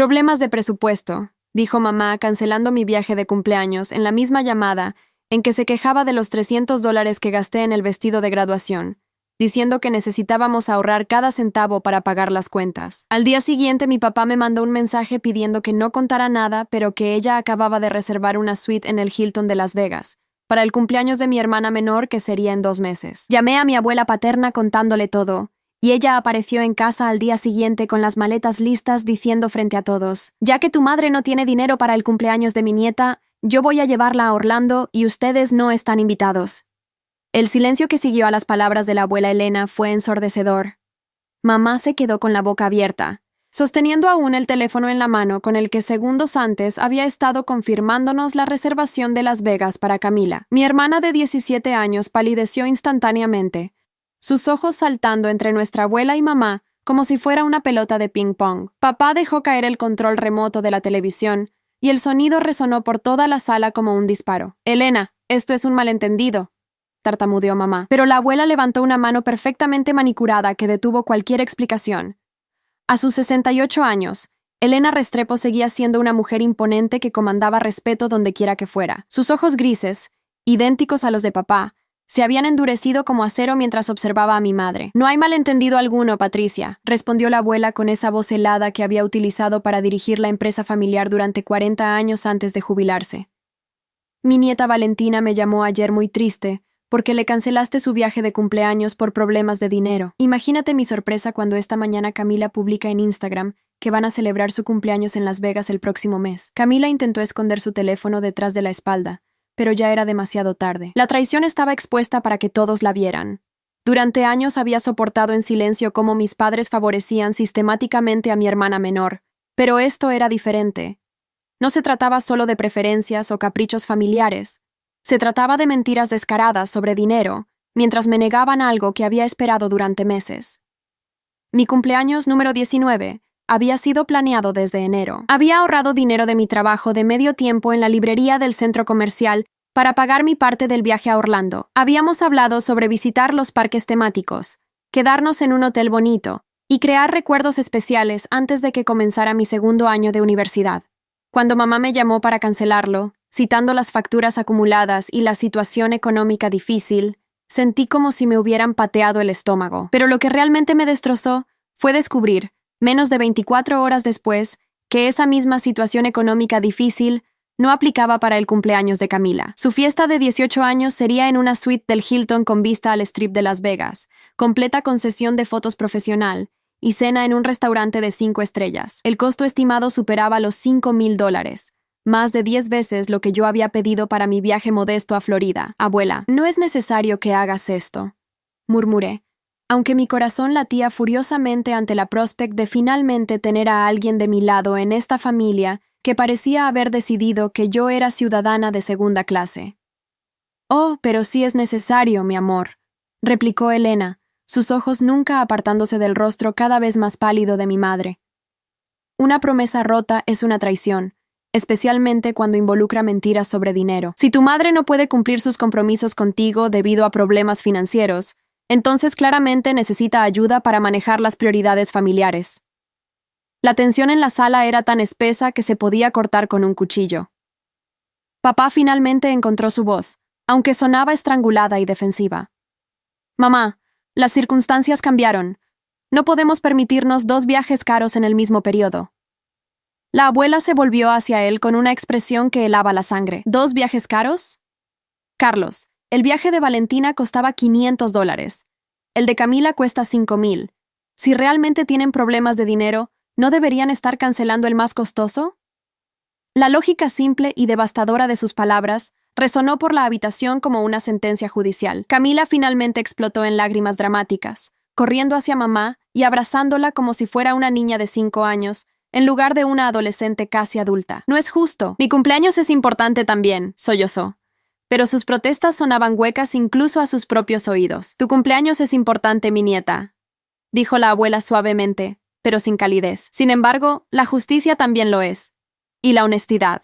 Problemas de presupuesto, dijo mamá, cancelando mi viaje de cumpleaños en la misma llamada en que se quejaba de los $300 que gasté en el vestido de graduación, diciendo que necesitábamos ahorrar cada centavo para pagar las cuentas. Al día siguiente mi papá me mandó un mensaje pidiendo que no contara nada, pero que ella acababa de reservar una suite en el Hilton de Las Vegas, para el cumpleaños de mi hermana menor, que sería en 2 meses. Llamé a mi abuela paterna contándole todo, y ella apareció en casa al día siguiente con las maletas listas diciendo frente a todos: «Ya que tu madre no tiene dinero para el cumpleaños de mi nieta, yo voy a llevarla a Orlando y ustedes no están invitados». El silencio que siguió a las palabras de la abuela Elena fue ensordecedor. Mamá se quedó con la boca abierta, sosteniendo aún el teléfono en la mano con el que segundos antes había estado confirmándonos la reservación de Las Vegas para Camila. Mi hermana de 17 años palideció instantáneamente, sus ojos saltando entre nuestra abuela y mamá como si fuera una pelota de ping-pong. Papá dejó caer el control remoto de la televisión y el sonido resonó por toda la sala como un disparo. «Elena, esto es un malentendido», tartamudeó mamá. Pero la abuela levantó una mano perfectamente manicurada que detuvo cualquier explicación. A sus 68 años, Elena Restrepo seguía siendo una mujer imponente que comandaba respeto donde quiera que fuera. Sus ojos grises, idénticos a los de papá, se habían endurecido como acero mientras observaba a mi madre. «No hay malentendido alguno, Patricia», respondió la abuela con esa voz helada que había utilizado para dirigir la empresa familiar durante 40 años antes de jubilarse. «Mi nieta Valentina me llamó ayer muy triste porque le cancelaste su viaje de cumpleaños por problemas de dinero. Imagínate mi sorpresa cuando esta mañana Camila publica en Instagram que van a celebrar su cumpleaños en Las Vegas el próximo mes». Camila intentó esconder su teléfono detrás de la espalda, pero ya era demasiado tarde. La traición estaba expuesta para que todos la vieran. Durante años había soportado en silencio cómo mis padres favorecían sistemáticamente a mi hermana menor, pero esto era diferente. No se trataba solo de preferencias o caprichos familiares. Se trataba de mentiras descaradas sobre dinero, mientras me negaban algo que había esperado durante meses. Mi cumpleaños número 19 había sido planeado desde enero. Había ahorrado dinero de mi trabajo de medio tiempo en la librería del centro comercial para pagar mi parte del viaje a Orlando. Habíamos hablado sobre visitar los parques temáticos, quedarnos en un hotel bonito y crear recuerdos especiales antes de que comenzara mi segundo año de universidad. Cuando mamá me llamó para cancelarlo, citando las facturas acumuladas y la situación económica difícil, sentí como si me hubieran pateado el estómago. Pero lo que realmente me destrozó fue descubrir, menos de 24 horas después, que esa misma situación económica difícil no aplicaba para el cumpleaños de Camila. Su fiesta de 18 años sería en una suite del Hilton con vista al Strip de Las Vegas, completa con sesión de fotos profesional y cena en un restaurante de 5 estrellas. El costo estimado superaba los $5,000, más de 10 veces lo que yo había pedido para mi viaje modesto a Florida. «Abuela, no es necesario que hagas esto», murmuré, aunque mi corazón latía furiosamente ante la prospect de finalmente tener a alguien de mi lado en esta familia que parecía haber decidido que yo era ciudadana de segunda clase. «Oh, pero sí es necesario, mi amor», replicó Elena, sus ojos nunca apartándose del rostro cada vez más pálido de mi madre. «Una promesa rota es una traición, especialmente cuando involucra mentiras sobre dinero. Si tu madre no puede cumplir sus compromisos contigo debido a problemas financieros, entonces claramente necesita ayuda para manejar las prioridades familiares». La tensión en la sala era tan espesa que se podía cortar con un cuchillo. Papá finalmente encontró su voz, aunque sonaba estrangulada y defensiva. «Mamá, las circunstancias cambiaron. No podemos permitirnos 2 viajes caros en el mismo periodo». La abuela se volvió hacia él con una expresión que helaba la sangre. «¿2 viajes caros? Carlos, el viaje de Valentina costaba $500. El de Camila cuesta $5,000. Si realmente tienen problemas de dinero, ¿no deberían estar cancelando el más costoso?». La lógica simple y devastadora de sus palabras resonó por la habitación como una sentencia judicial. Camila finalmente explotó en lágrimas dramáticas, corriendo hacia mamá y abrazándola como si fuera una niña de 5 años, en lugar de una adolescente casi adulta. «No es justo. Mi cumpleaños es importante también», sollozó. Pero sus protestas sonaban huecas incluso a sus propios oídos. «Tu cumpleaños es importante, mi nieta», dijo la abuela suavemente, pero sin calidez. «Sin embargo, la justicia también lo es. Y la honestidad.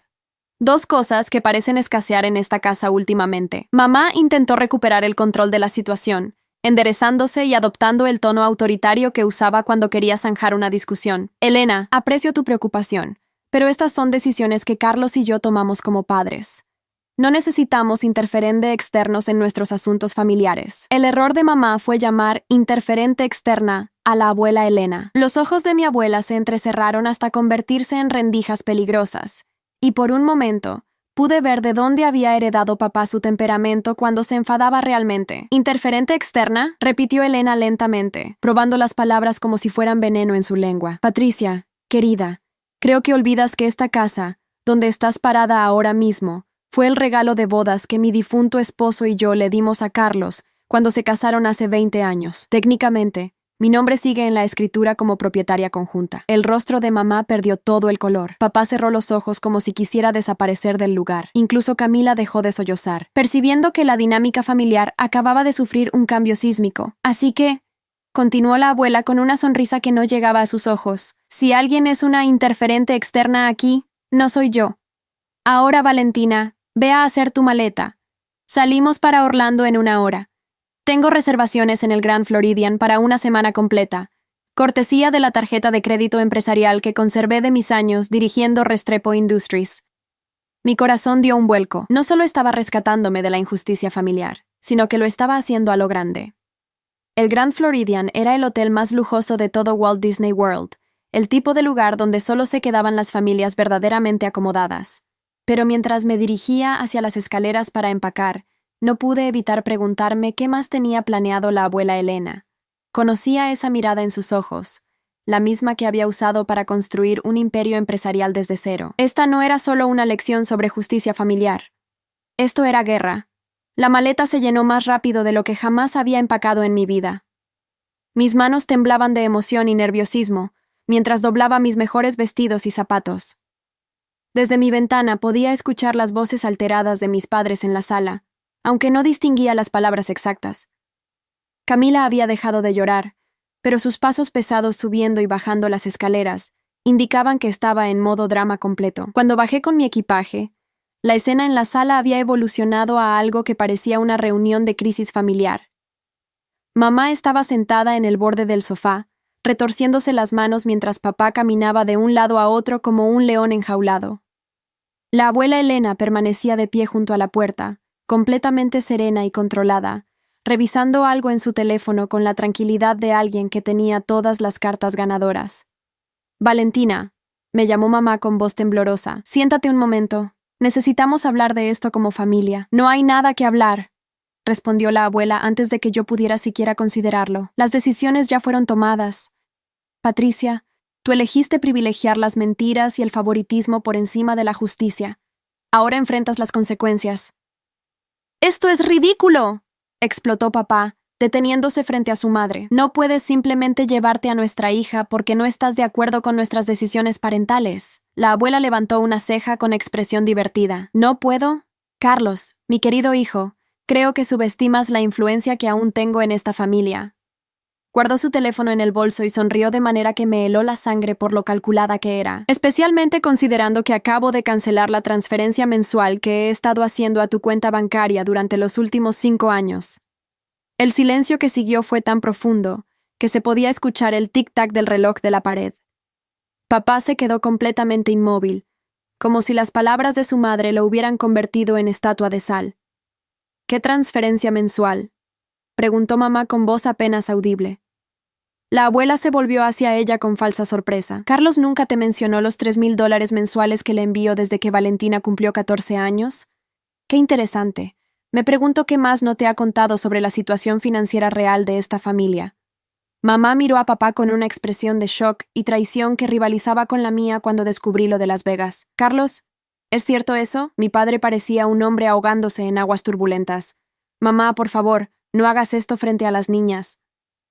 2 cosas que parecen escasear en esta casa últimamente». Mamá intentó recuperar el control de la situación, enderezándose y adoptando el tono autoritario que usaba cuando quería zanjar una discusión. Elena, aprecio tu preocupación, pero estas son decisiones que Carlos y yo tomamos como padres. No necesitamos interferentes externos en nuestros asuntos familiares. El error de mamá fue llamar interferente externa a la abuela Elena. Los ojos de mi abuela se entrecerraron hasta convertirse en rendijas peligrosas, y por un momento pude ver de dónde había heredado papá su temperamento cuando se enfadaba realmente. ¿Interferente externa?, repitió Elena lentamente, probando las palabras como si fueran veneno en su lengua. Patricia, querida, creo que olvidas que esta casa, donde estás parada ahora mismo, fue el regalo de bodas que mi difunto esposo y yo le dimos a Carlos cuando se casaron hace 20 años. Técnicamente, mi nombre sigue en la escritura como propietaria conjunta. El rostro de mamá perdió todo el color. Papá cerró los ojos como si quisiera desaparecer del lugar. Incluso Camila dejó de sollozar, percibiendo que la dinámica familiar acababa de sufrir un cambio sísmico. Así que, continuó la abuela con una sonrisa que no llegaba a sus ojos, si alguien es una interferente externa aquí, no soy yo. Ahora, Valentina, ve a hacer tu maleta. Salimos para Orlando en 1 hora. Tengo reservaciones en el Grand Floridian para una semana completa, cortesía de la tarjeta de crédito empresarial que conservé de mis años dirigiendo Restrepo Industries. Mi corazón dio un vuelco. No solo estaba rescatándome de la injusticia familiar, sino que lo estaba haciendo a lo grande. El Grand Floridian era el hotel más lujoso de todo Walt Disney World, el tipo de lugar donde solo se quedaban las familias verdaderamente acomodadas. Pero mientras me dirigía hacia las escaleras para empacar, no pude evitar preguntarme qué más tenía planeado la abuela Elena. Conocía esa mirada en sus ojos, la misma que había usado para construir un imperio empresarial desde cero. Esta no era solo una lección sobre justicia familiar. Esto era guerra. La maleta se llenó más rápido de lo que jamás había empacado en mi vida. Mis manos temblaban de emoción y nerviosismo, mientras doblaba mis mejores vestidos y zapatos. Desde mi ventana podía escuchar las voces alteradas de mis padres en la sala, aunque no distinguía las palabras exactas. Camila había dejado de llorar, pero sus pasos pesados subiendo y bajando las escaleras indicaban que estaba en modo drama completo. Cuando bajé con mi equipaje, la escena en la sala había evolucionado a algo que parecía una reunión de crisis familiar. Mamá estaba sentada en el borde del sofá, retorciéndose las manos mientras papá caminaba de un lado a otro como un león enjaulado. La abuela Elena permanecía de pie junto a la puerta, completamente serena y controlada, revisando algo en su teléfono con la tranquilidad de alguien que tenía todas las cartas ganadoras. Valentina, me llamó mamá con voz temblorosa, siéntate un momento. Necesitamos hablar de esto como familia. No hay nada que hablar, respondió la abuela antes de que yo pudiera siquiera considerarlo. Las decisiones ya fueron tomadas. Patricia, tú elegiste privilegiar las mentiras y el favoritismo por encima de la justicia. Ahora enfrentas las consecuencias. ¡Esto es ridículo!, explotó papá, deteniéndose frente a su madre. No puedes simplemente llevarte a nuestra hija porque no estás de acuerdo con nuestras decisiones parentales. La abuela levantó una ceja con expresión divertida. ¿No puedo? Carlos, mi querido hijo, creo que subestimas la influencia que aún tengo en esta familia. Guardó su teléfono en el bolso y sonrió de manera que me heló la sangre por lo calculada que era, especialmente considerando que acabo de cancelar la transferencia mensual que he estado haciendo a tu cuenta bancaria durante los últimos 5 años. El silencio que siguió fue tan profundo que se podía escuchar el tic-tac del reloj de la pared. Papá se quedó completamente inmóvil, como si las palabras de su madre lo hubieran convertido en estatua de sal. ¿Qué transferencia mensual?, preguntó mamá con voz apenas audible. La abuela se volvió hacia ella con falsa sorpresa. ¿Carlos nunca te mencionó los $3,000 mensuales que le envío desde que Valentina cumplió 14 años? Qué interesante. Me pregunto qué más no te ha contado sobre la situación financiera real de esta familia. Mamá miró a papá con una expresión de shock y traición que rivalizaba con la mía cuando descubrí lo de Las Vegas. Carlos, ¿es cierto eso? Mi padre parecía un hombre ahogándose en aguas turbulentas. Mamá, por favor, no hagas esto frente a las niñas.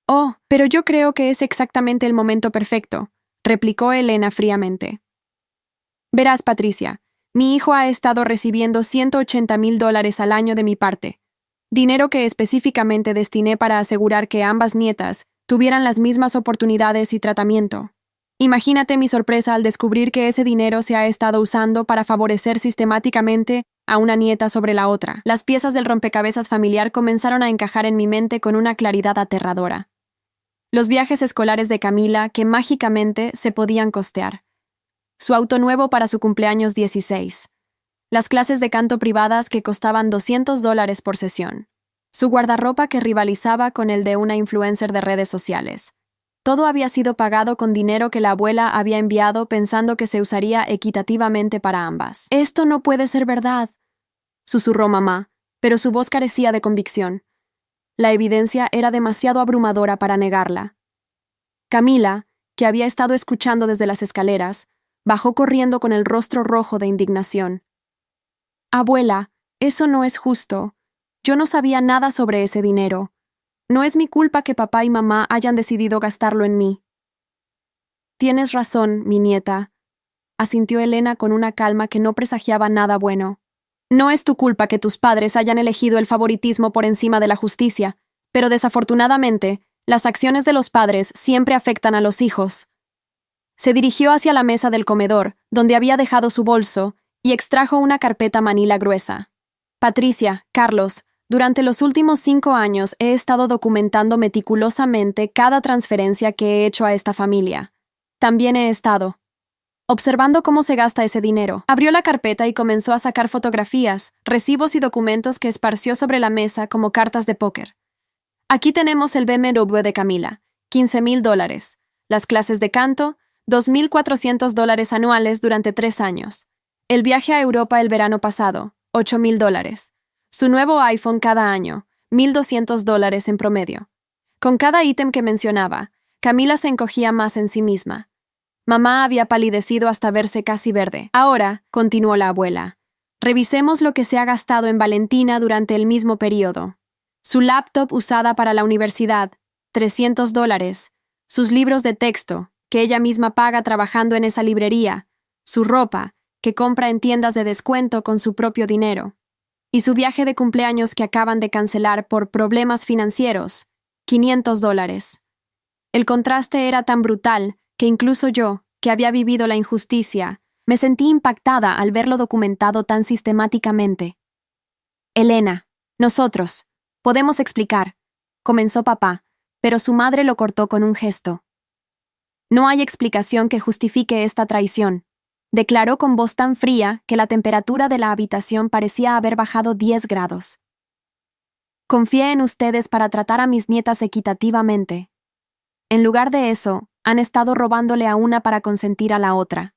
Oh, pero yo creo que es exactamente el momento perfecto, replicó Elena fríamente. Verás, Patricia, mi hijo ha estado recibiendo $180,000 al año de mi parte, dinero que específicamente destiné para asegurar que ambas nietas tuvieran las mismas oportunidades y tratamiento. Imagínate mi sorpresa al descubrir que ese dinero se ha estado usando para favorecer sistemáticamente a una nieta sobre la otra. Las piezas del rompecabezas familiar comenzaron a encajar en mi mente con una claridad aterradora. Los viajes escolares de Camila, que mágicamente se podían costear. Su auto nuevo para su cumpleaños 16. Las clases de canto privadas que costaban $200 por sesión. Su guardarropa que rivalizaba con el de una influencer de redes sociales. Todo había sido pagado con dinero que la abuela había enviado pensando que se usaría equitativamente para ambas. «Esto no puede ser verdad», susurró mamá, pero su voz carecía de convicción. La evidencia era demasiado abrumadora para negarla. Camila, que había estado escuchando desde las escaleras, bajó corriendo con el rostro rojo de indignación. «Abuela, eso no es justo. Yo no sabía nada sobre ese dinero. No es mi culpa que papá y mamá hayan decidido gastarlo en mí». «Tienes razón, mi nieta», asintió Elena con una calma que no presagiaba nada bueno. «No es tu culpa que tus padres hayan elegido el favoritismo por encima de la justicia, pero desafortunadamente, las acciones de los padres siempre afectan a los hijos». Se dirigió hacia la mesa del comedor, donde había dejado su bolso, y extrajo una carpeta manila gruesa. «Patricia, Carlos, durante los últimos 5 años he estado documentando meticulosamente cada transferencia que he hecho a esta familia. También he estado observando cómo se gasta ese dinero». Abrió la carpeta y comenzó a sacar fotografías, recibos y documentos que esparció sobre la mesa como cartas de póker. «Aquí tenemos el BMW de Camila, $15,000. Las clases de canto, $2,400 anuales durante 3 años. El viaje a Europa el verano pasado, $8,000. Su nuevo iPhone cada año, $1,200 en promedio». Con cada ítem que mencionaba, Camila se encogía más en sí misma. Mamá había palidecido hasta verse casi verde. «Ahora», continuó la abuela, «revisemos lo que se ha gastado en Valentina durante el mismo periodo. Su laptop usada para la universidad, $300. Sus libros de texto, que ella misma paga trabajando en esa librería. Su ropa, que compra en tiendas de descuento con su propio dinero. Y su viaje de cumpleaños que acaban de cancelar por problemas financieros, $500. El contraste era tan brutal que incluso yo, que había vivido la injusticia, me sentí impactada al verlo documentado tan sistemáticamente. «Elena, nosotros podemos explicar», comenzó papá, pero su madre lo cortó con un gesto. «No hay explicación que justifique esta traición», declaró con voz tan fría que la temperatura de la habitación parecía haber bajado 10 grados. «Confié en ustedes para tratar a mis nietas equitativamente. En lugar de eso, han estado robándole a una para consentir a la otra».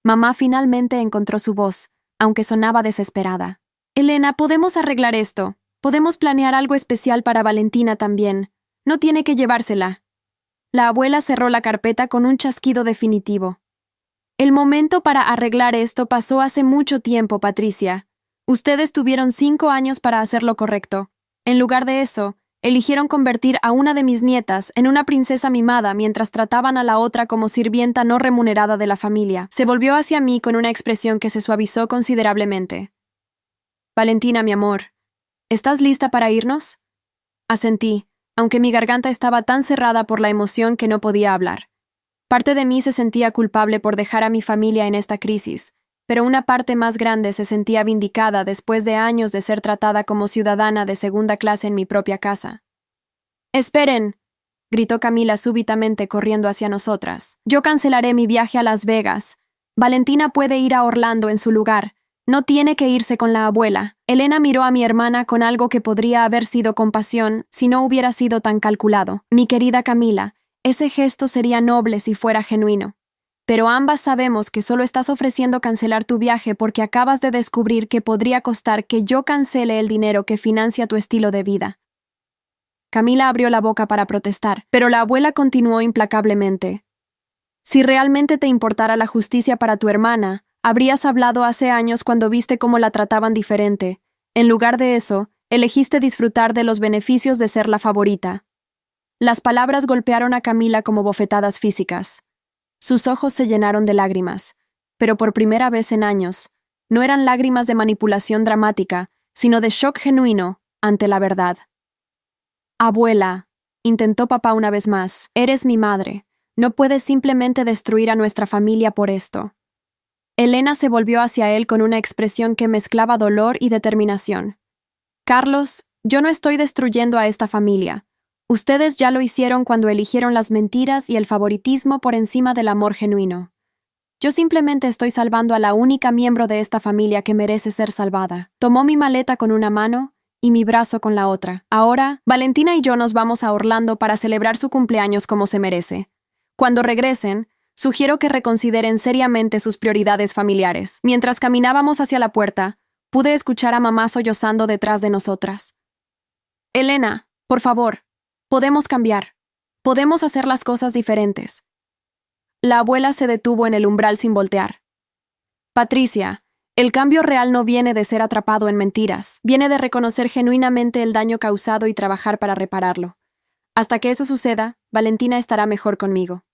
Mamá finalmente encontró su voz, aunque sonaba desesperada. «Elena, podemos arreglar esto. Podemos planear algo especial para Valentina también. No tiene que llevársela». La abuela cerró la carpeta con un chasquido definitivo. «El momento para arreglar esto pasó hace mucho tiempo, Patricia. Ustedes tuvieron 5 años para hacer lo correcto. En lugar de eso, eligieron convertir a una de mis nietas en una princesa mimada mientras trataban a la otra como sirvienta no remunerada de la familia». Se volvió hacia mí con una expresión que se suavizó considerablemente. «Valentina, mi amor, ¿estás lista para irnos?». Asentí, aunque mi garganta estaba tan cerrada por la emoción que no podía hablar. Parte de mí se sentía culpable por dejar a mi familia en esta crisis, pero una parte más grande se sentía vindicada después de años de ser tratada como ciudadana de segunda clase en mi propia casa. «¡Esperen!», gritó Camila súbitamente corriendo hacia nosotras. «Yo cancelaré mi viaje a Las Vegas. Valentina puede ir a Orlando en su lugar. No tiene que irse con la abuela». Elena miró a mi hermana con algo que podría haber sido compasión si no hubiera sido tan calculado. «Mi querida Camila, ese gesto sería noble si fuera genuino. Pero ambas sabemos que solo estás ofreciendo cancelar tu viaje porque acabas de descubrir que podría costar que yo cancele el dinero que financia tu estilo de vida». Camila abrió la boca para protestar, pero la abuela continuó implacablemente. «Si realmente te importara la justicia para tu hermana, habrías hablado hace años cuando viste cómo la trataban diferente. En lugar de eso, elegiste disfrutar de los beneficios de ser la favorita». Las palabras golpearon a Camila como bofetadas físicas. Sus ojos se llenaron de lágrimas, pero por primera vez en años, no eran lágrimas de manipulación dramática, sino de shock genuino ante la verdad. «Abuela», intentó papá una vez más, «eres mi madre. No puedes simplemente destruir a nuestra familia por esto. Elena se volvió hacia él con una expresión que mezclaba dolor y determinación. Carlos, yo no estoy destruyendo a esta familia. Ustedes ya lo hicieron cuando eligieron las mentiras y el favoritismo por encima del amor genuino. Yo simplemente estoy salvando a la única miembro de esta familia que merece ser salvada. Tomó mi maleta con una mano y mi brazo con la otra. Ahora, Valentina y yo nos vamos a Orlando para celebrar su cumpleaños como se merece. Cuando regresen, sugiero que reconsideren seriamente sus prioridades familiares. Mientras caminábamos hacia la puerta, pude escuchar a mamá sollozando detrás de nosotras. Elena, por favor, podemos cambiar. Podemos hacer las cosas diferentes. La abuela se detuvo en el umbral sin voltear. Patricia, el cambio real no viene de ser atrapado en mentiras, viene de reconocer genuinamente el daño causado y trabajar para repararlo. Hasta que eso suceda, Valentina estará mejor conmigo.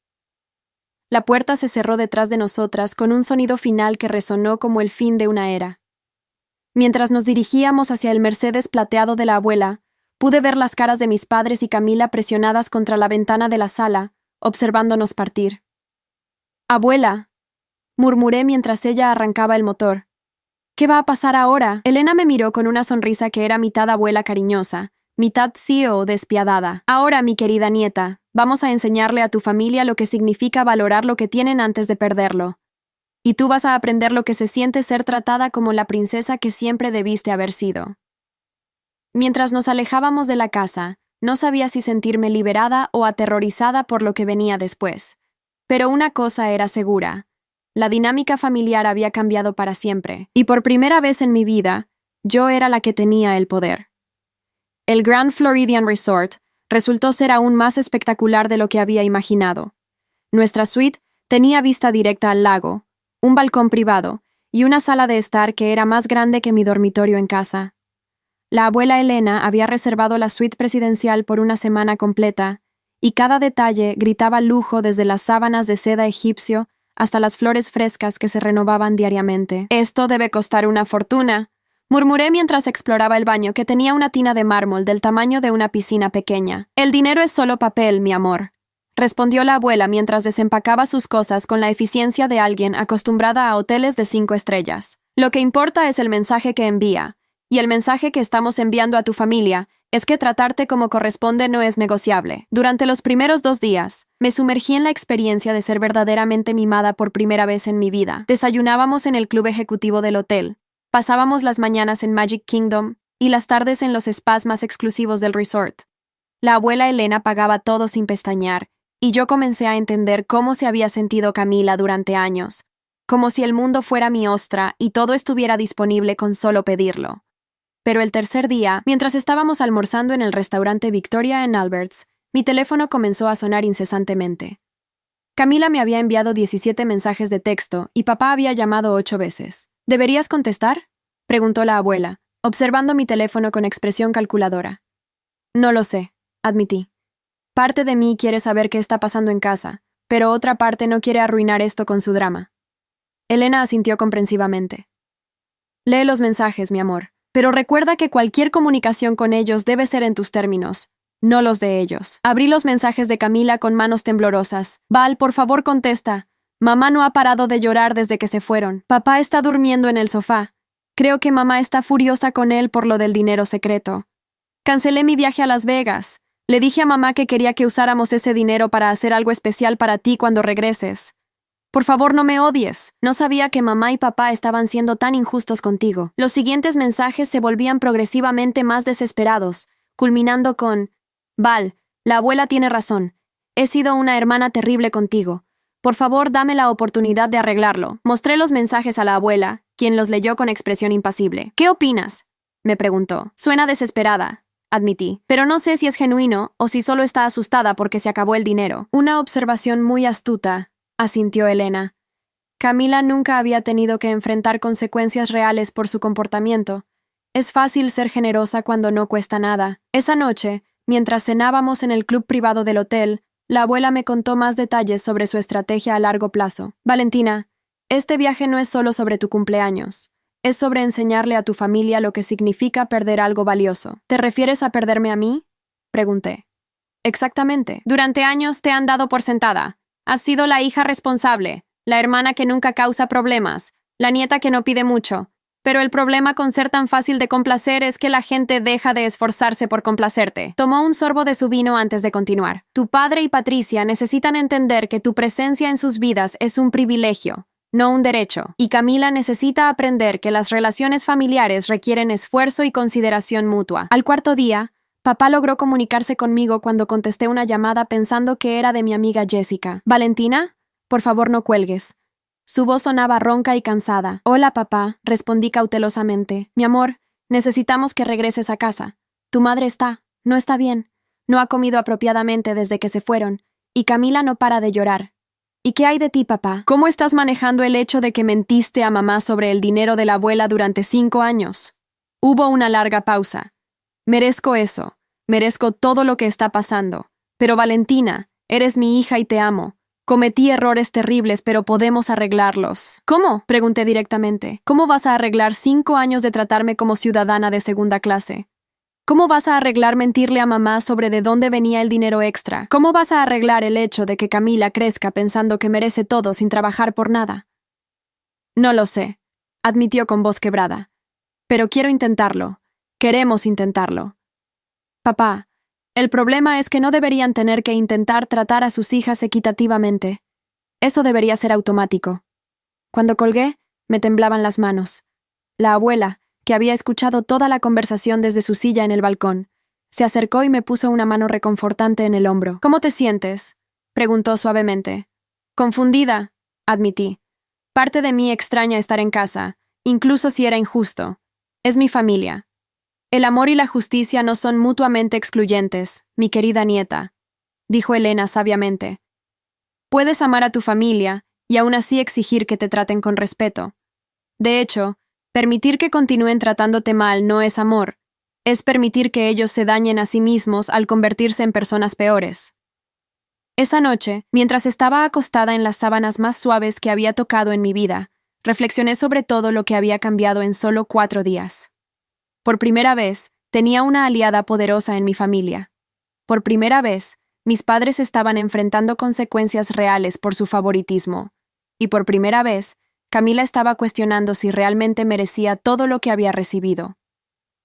La puerta se cerró detrás de nosotras con un sonido final que resonó como el fin de una era. Mientras nos dirigíamos hacia el Mercedes plateado de la abuela, pude ver las caras de mis padres y Camila presionadas contra la ventana de la sala, observándonos partir. «Abuela», murmuré mientras ella arrancaba el motor. «¿Qué va a pasar ahora?» Elena me miró con una sonrisa que era mitad abuela cariñosa, mitad CEO despiadada. «Ahora, mi querida nieta, vamos a enseñarle a tu familia lo que significa valorar lo que tienen antes de perderlo. Y tú vas a aprender lo que se siente ser tratada como la princesa que siempre debiste haber sido». Mientras nos alejábamos de la casa, no sabía si sentirme liberada o aterrorizada por lo que venía después. Pero una cosa era segura. La dinámica familiar había cambiado para siempre, y por primera vez en mi vida, yo era la que tenía el poder. El Grand Floridian Resort resultó ser aún más espectacular de lo que había imaginado. Nuestra suite tenía vista directa al lago, un balcón privado y una sala de estar que era más grande que mi dormitorio en casa. La abuela Elena había reservado la suite presidencial por una semana completa, y cada detalle gritaba lujo desde las sábanas de seda egipcio hasta las flores frescas que se renovaban diariamente. «Esto debe costar una fortuna», murmuré mientras exploraba el baño que tenía una tina de mármol del tamaño de una piscina pequeña. «El dinero es solo papel, mi amor», respondió la abuela mientras desempacaba sus cosas con la eficiencia de alguien acostumbrada a hoteles de 5 estrellas. «Lo que importa es el mensaje que envía, y el mensaje que estamos enviando a tu familia es que tratarte como corresponde no es negociable». Durante los primeros 2 días, me sumergí en la experiencia de ser verdaderamente mimada por primera vez en mi vida. Desayunábamos en el club ejecutivo del hotel, pasábamos las mañanas en Magic Kingdom y las tardes en los spas más exclusivos del resort. La abuela Elena pagaba todo sin pestañear, y yo comencé a entender cómo se había sentido Camila durante años, como si el mundo fuera mi ostra y todo estuviera disponible con solo pedirlo. Pero el tercer día, mientras estábamos almorzando en el restaurante Victoria en Alberts, mi teléfono comenzó a sonar incesantemente. Camila me había enviado 17 mensajes de texto y papá había llamado 8 veces. «¿Deberías contestar?», preguntó la abuela, observando mi teléfono con expresión calculadora. «No lo sé», admití. «Parte de mí quiere saber qué está pasando en casa, pero otra parte no quiere arruinar esto con su drama». Elena asintió comprensivamente. «Lee los mensajes, mi amor. Pero recuerda que cualquier comunicación con ellos debe ser en tus términos, no los de ellos». Abrí los mensajes de Camila con manos temblorosas. «Val, por favor contesta. Mamá no ha parado de llorar desde que se fueron. Papá está durmiendo en el sofá. Creo que mamá está furiosa con él por lo del dinero secreto. Cancelé mi viaje a Las Vegas. Le dije a mamá que quería que usáramos ese dinero para hacer algo especial para ti cuando regreses. Por favor, no me odies. No sabía que mamá y papá estaban siendo tan injustos contigo». Los siguientes mensajes se volvían progresivamente más desesperados, culminando con: «Val, la abuela tiene razón. He sido una hermana terrible contigo. Por favor, dame la oportunidad de arreglarlo». Mostré los mensajes a la abuela, quien los leyó con expresión impasible. «¿Qué opinas?», me preguntó. «Suena desesperada», admití, «pero no sé si es genuino o si solo está asustada porque se acabó el dinero». «Una observación muy astuta», asintió Elena. Camila nunca había tenido que enfrentar consecuencias reales por su comportamiento. Es fácil ser generosa cuando no cuesta nada. Esa noche, mientras cenábamos en el club privado del hotel, la abuela me contó más detalles sobre su estrategia a largo plazo. «Valentina, este viaje no es solo sobre tu cumpleaños. Es sobre enseñarle a tu familia lo que significa perder algo valioso». «¿Te refieres a perderme a mí?», pregunté. «Exactamente. Durante años te han dado por sentada. Has sido la hija responsable, la hermana que nunca causa problemas, la nieta que no pide mucho. Pero el problema con ser tan fácil de complacer es que la gente deja de esforzarse por complacerte. Tomó un sorbo de su vino antes de continuar. Tu padre y Patricia necesitan entender que tu presencia en sus vidas es un privilegio, no un derecho. Y Camila necesita aprender que las relaciones familiares requieren esfuerzo y consideración mutua. Al cuarto día, papá logró comunicarse conmigo cuando contesté una llamada pensando que era de mi amiga Jessica. «Valentina, por favor no cuelgues». Su voz sonaba ronca y cansada. «Hola, papá», respondí cautelosamente. «Mi amor, necesitamos que regreses a casa. Tu madre no está bien. No ha comido apropiadamente desde que se fueron. Y Camila no para de llorar. ¿Y qué hay de ti, papá? ¿Cómo estás manejando el hecho de que mentiste a mamá sobre el dinero de la abuela durante 5 años? Hubo una larga pausa. Merezco eso. Merezco todo lo que está pasando. Pero Valentina, eres mi hija y te amo. Cometí errores terribles, pero podemos arreglarlos. ¿Cómo?, pregunté directamente. ¿Cómo vas a arreglar 5 años de tratarme como ciudadana de segunda clase? ¿Cómo vas a arreglar mentirle a mamá sobre de dónde venía el dinero extra? ¿Cómo vas a arreglar el hecho de que Camila crezca pensando que merece todo sin trabajar por nada? No lo sé, admitió con voz quebrada. Pero quiero intentarlo. Queremos intentarlo. Papá, el problema es que no deberían tener que intentar tratar a sus hijas equitativamente. Eso debería ser automático. Cuando colgué, me temblaban las manos. La abuela, que había escuchado toda la conversación desde su silla en el balcón, se acercó y me puso una mano reconfortante en el hombro. «¿Cómo te sientes?», preguntó suavemente. «Confundida», admití. «Parte de mí extraña estar en casa, incluso si era injusto. Es mi familia. El amor y la justicia no son mutuamente excluyentes, mi querida nieta», dijo Elena sabiamente. «Puedes amar a tu familia y aún así exigir que te traten con respeto. De hecho, permitir que continúen tratándote mal no es amor, es permitir que ellos se dañen a sí mismos al convertirse en personas peores». Esa noche, mientras estaba acostada en las sábanas más suaves que había tocado en mi vida, reflexioné sobre todo lo que había cambiado en solo 4 días. Por primera vez, tenía una aliada poderosa en mi familia. Por primera vez, mis padres estaban enfrentando consecuencias reales por su favoritismo. Y por primera vez, Camila estaba cuestionando si realmente merecía todo lo que había recibido.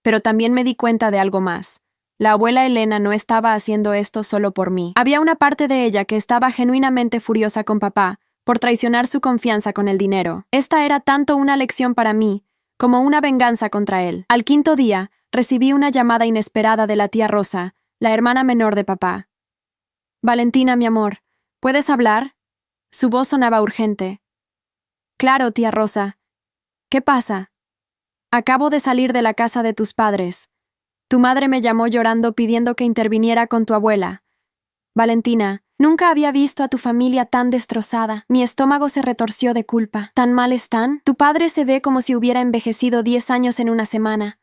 Pero también me di cuenta de algo más. La abuela Elena no estaba haciendo esto solo por mí. Había una parte de ella que estaba genuinamente furiosa con papá por traicionar su confianza con el dinero. Esta era tanto una lección para mí como una venganza contra él. Al 5.º día, recibí una llamada inesperada de la tía Rosa, la hermana menor de papá. «Valentina, mi amor, ¿puedes hablar?». Su voz sonaba urgente. «Claro, tía Rosa. ¿Qué pasa?». «Acabo de salir de la casa de tus padres. Tu madre me llamó llorando pidiendo que interviniera con tu abuela. Valentina, nunca había visto a tu familia tan destrozada. Mi estómago se retorció de culpa. ¿Tan mal están? Tu padre se ve como si hubiera envejecido 10 años en una semana.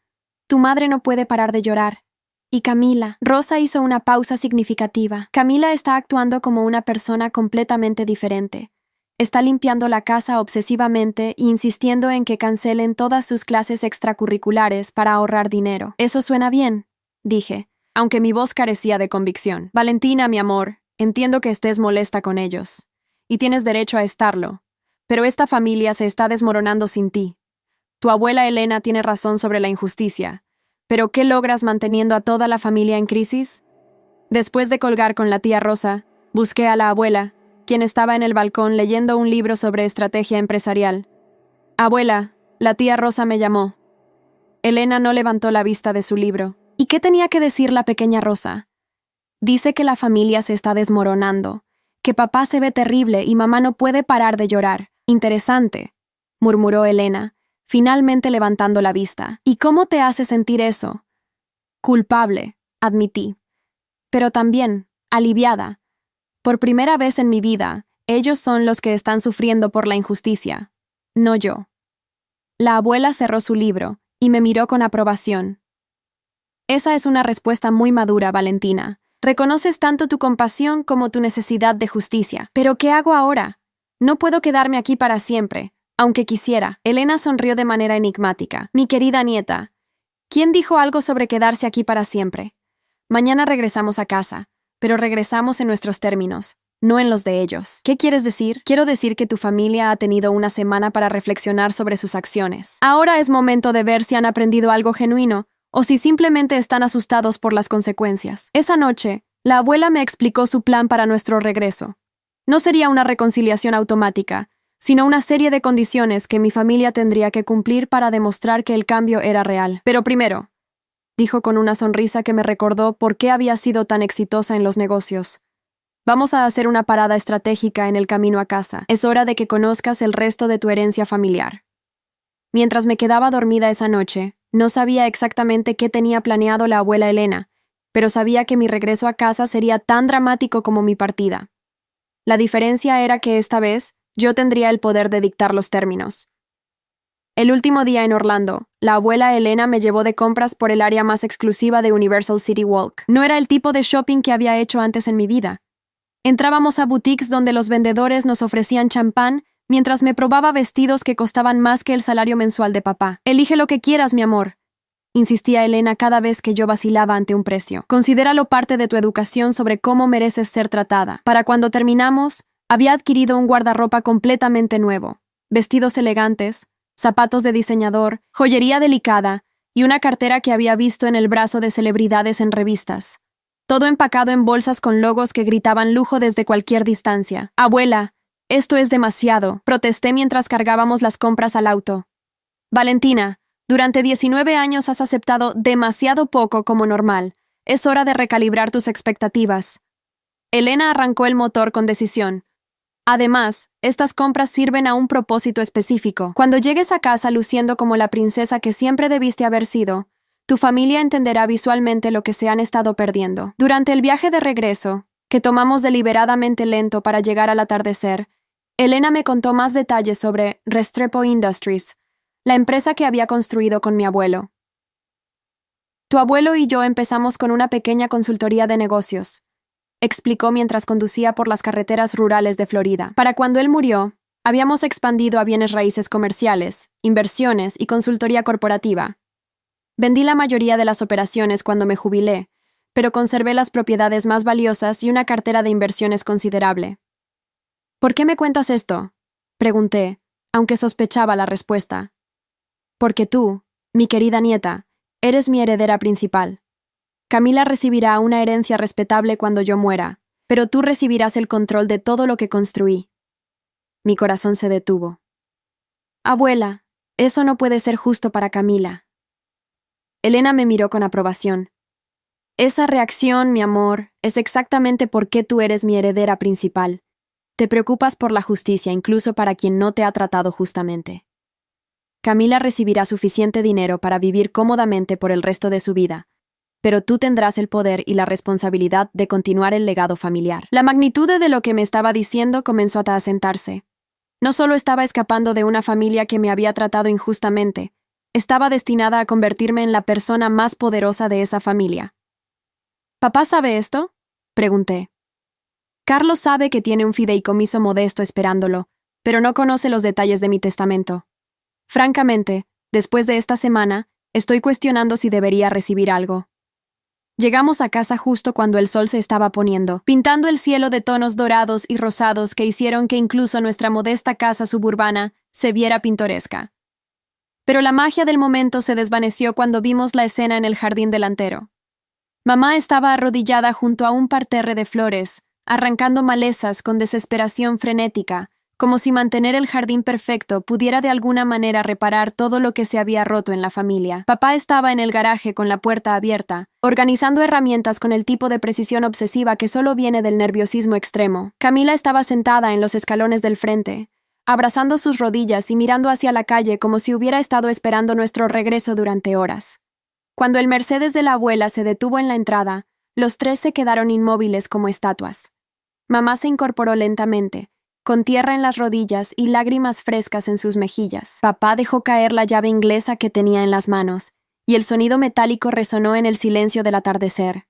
Tu madre no puede parar de llorar. Y Camila». Rosa hizo una pausa significativa. «Camila está actuando como una persona completamente diferente. Está limpiando la casa obsesivamente e insistiendo en que cancelen todas sus clases extracurriculares para ahorrar dinero». «Eso suena bien», dije, aunque mi voz carecía de convicción. «Valentina, mi amor, entiendo que estés molesta con ellos. Y tienes derecho a estarlo. Pero esta familia se está desmoronando sin ti. Tu abuela Elena tiene razón sobre la injusticia. ¿Pero qué logras manteniendo a toda la familia en crisis?». Después de colgar con la tía Rosa, busqué a la abuela, quien estaba en el balcón leyendo un libro sobre estrategia empresarial. «Abuela», la tía Rosa me llamó. Elena no levantó la vista de su libro. ¿Y qué tenía que decir la pequeña Rosa? «Dice que la familia se está desmoronando, que papá se ve terrible y mamá no puede parar de llorar». «Interesante», murmuró Elena, finalmente levantando la vista. «¿Y cómo te hace sentir eso?». «Culpable», admití. «Pero también, aliviada. Por primera vez en mi vida, ellos son los que están sufriendo por la injusticia, no yo». La abuela cerró su libro y me miró con aprobación. «Esa es una respuesta muy madura, Valentina. Reconoces tanto tu compasión como tu necesidad de justicia. Pero ¿qué hago ahora? No puedo quedarme aquí para siempre, aunque quisiera». Elena sonrió de manera enigmática. «Mi querida nieta, ¿quién dijo algo sobre quedarse aquí para siempre? Mañana regresamos a casa, pero regresamos en nuestros términos. no en los de ellos. ¿Qué quieres decir? Quiero decir que tu familia ha tenido una semana para reflexionar sobre sus acciones. Ahora es momento de ver si han aprendido algo genuino o si simplemente están asustados por las consecuencias. Esa noche, la abuela me explicó su plan para nuestro regreso. No sería una reconciliación automática, sino una serie de condiciones que mi familia tendría que cumplir para demostrar que el cambio era real. Pero primero, dijo con una sonrisa que me recordó por qué había sido tan exitosa en los negocios. Vamos a hacer una parada estratégica en el camino a casa. Es hora de que conozcas el resto de tu herencia familiar. Mientras me quedaba dormida esa noche, no sabía exactamente qué tenía planeado la abuela Elena, pero sabía que mi regreso a casa sería tan dramático como mi partida. La diferencia era que esta vez yo tendría el poder de dictar los términos. El último día en Orlando, la abuela Elena me llevó de compras por el área más exclusiva de Universal City Walk. No era el tipo de shopping que había hecho antes en mi vida. Entrábamos a boutiques donde los vendedores nos ofrecían champán mientras me probaba vestidos que costaban más que el salario mensual de papá. Elige lo que quieras, mi amor, insistía Elena cada vez que yo vacilaba ante un precio. Considéralo parte de tu educación sobre cómo mereces ser tratada. Para cuando terminamos, había adquirido un guardarropa completamente nuevo, vestidos elegantes, zapatos de diseñador, joyería delicada y una cartera que había visto en el brazo de celebridades en revistas. Todo empacado en bolsas con logos que gritaban lujo desde cualquier distancia. Abuela, esto es demasiado, protesté mientras cargábamos las compras al auto. Valentina, durante 19 años has aceptado demasiado poco como normal. Es hora de recalibrar tus expectativas. Elena arrancó el motor con decisión. Además, estas compras sirven a un propósito específico. Cuando llegues a casa luciendo como la princesa que siempre debiste haber sido, tu familia entenderá visualmente lo que se han estado perdiendo. Durante el viaje de regreso, que tomamos deliberadamente lento para llegar al atardecer, Elena me contó más detalles sobre Restrepo Industries, la empresa que había construido con mi abuelo. Tu abuelo y yo empezamos con una pequeña consultoría de negocios, explicó mientras conducía por las carreteras rurales de Florida. Para cuando él murió, habíamos expandido a bienes raíces comerciales, inversiones y consultoría corporativa. Vendí la mayoría de las operaciones cuando me jubilé, pero conservé las propiedades más valiosas y una cartera de inversiones considerable. ¿Por qué me cuentas esto?, pregunté, aunque sospechaba la respuesta. Porque tú, mi querida nieta, eres mi heredera principal. Camila recibirá una herencia respetable cuando yo muera, pero tú recibirás el control de todo lo que construí. Mi corazón se detuvo. Abuela, eso no puede ser justo para Camila. Elena me miró con aprobación. Esa reacción, mi amor, es exactamente por qué tú eres mi heredera principal. Te preocupas por la justicia incluso para quien no te ha tratado justamente. Camila recibirá suficiente dinero para vivir cómodamente por el resto de su vida, pero tú tendrás el poder y la responsabilidad de continuar el legado familiar. La magnitud de lo que me estaba diciendo comenzó a asentarse. No solo estaba escapando de una familia que me había tratado injustamente, estaba destinada a convertirme en la persona más poderosa de esa familia. ¿Papá sabe esto?, pregunté. Carlos sabe que tiene un fideicomiso modesto esperándolo, pero no conoce los detalles de mi testamento. Francamente, después de esta semana, estoy cuestionando si debería recibir algo. Llegamos a casa justo cuando el sol se estaba poniendo, pintando el cielo de tonos dorados y rosados que hicieron que incluso nuestra modesta casa suburbana se viera pintoresca. Pero la magia del momento se desvaneció cuando vimos la escena en el jardín delantero. Mamá estaba arrodillada junto a un parterre de flores, arrancando malezas con desesperación frenética, como si mantener el jardín perfecto pudiera de alguna manera reparar todo lo que se había roto en la familia. Papá estaba en el garaje con la puerta abierta, organizando herramientas con el tipo de precisión obsesiva que solo viene del nerviosismo extremo. Camila estaba sentada en los escalones del frente, abrazando sus rodillas y mirando hacia la calle como si hubiera estado esperando nuestro regreso durante horas. Cuando el Mercedes de la abuela se detuvo en la entrada, los tres se quedaron inmóviles como estatuas. Mamá se incorporó lentamente, con tierra en las rodillas y lágrimas frescas en sus mejillas. Papá dejó caer la llave inglesa que tenía en las manos, y el sonido metálico resonó en el silencio del atardecer.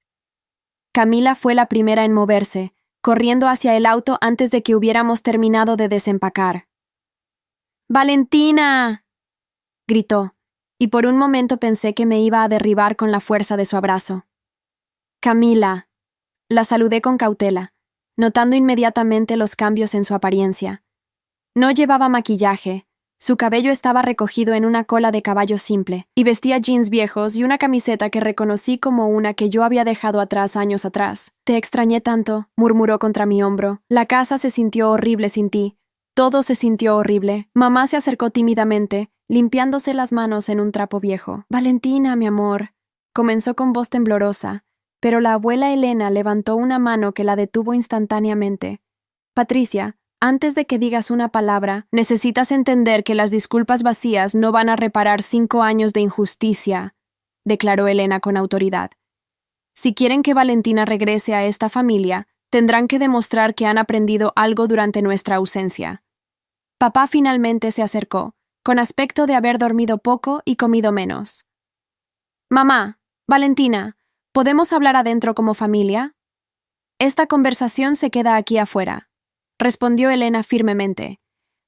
Camila fue la primera en moverse, corriendo hacia el auto antes de que hubiéramos terminado de desempacar. ¡Valentina!, gritó, y por un momento pensé que me iba a derribar con la fuerza de su abrazo. Camila. La saludé con cautela, notando inmediatamente los cambios en su apariencia. No llevaba maquillaje, su cabello estaba recogido en una cola de caballo simple, y vestía jeans viejos y una camiseta que reconocí como una que yo había dejado atrás años atrás. «Te extrañé tanto», murmuró contra mi hombro. «La casa se sintió horrible sin ti. Todo se sintió horrible». Mamá se acercó tímidamente, limpiándose las manos en un trapo viejo. «Valentina, mi amor», comenzó con voz temblorosa, pero la abuela Elena levantó una mano que la detuvo instantáneamente. «Patricia, antes de que digas una palabra, necesitas entender que las disculpas vacías no van a reparar 5 años de injusticia», declaró Elena con autoridad. «Si quieren que Valentina regrese a esta familia, tendrán que demostrar que han aprendido algo durante nuestra ausencia». Papá finalmente se acercó, con aspecto de haber dormido poco y comido menos. «Mamá, Valentina, ¿podemos hablar adentro como familia? Esta conversación se queda aquí afuera», respondió Elena firmemente.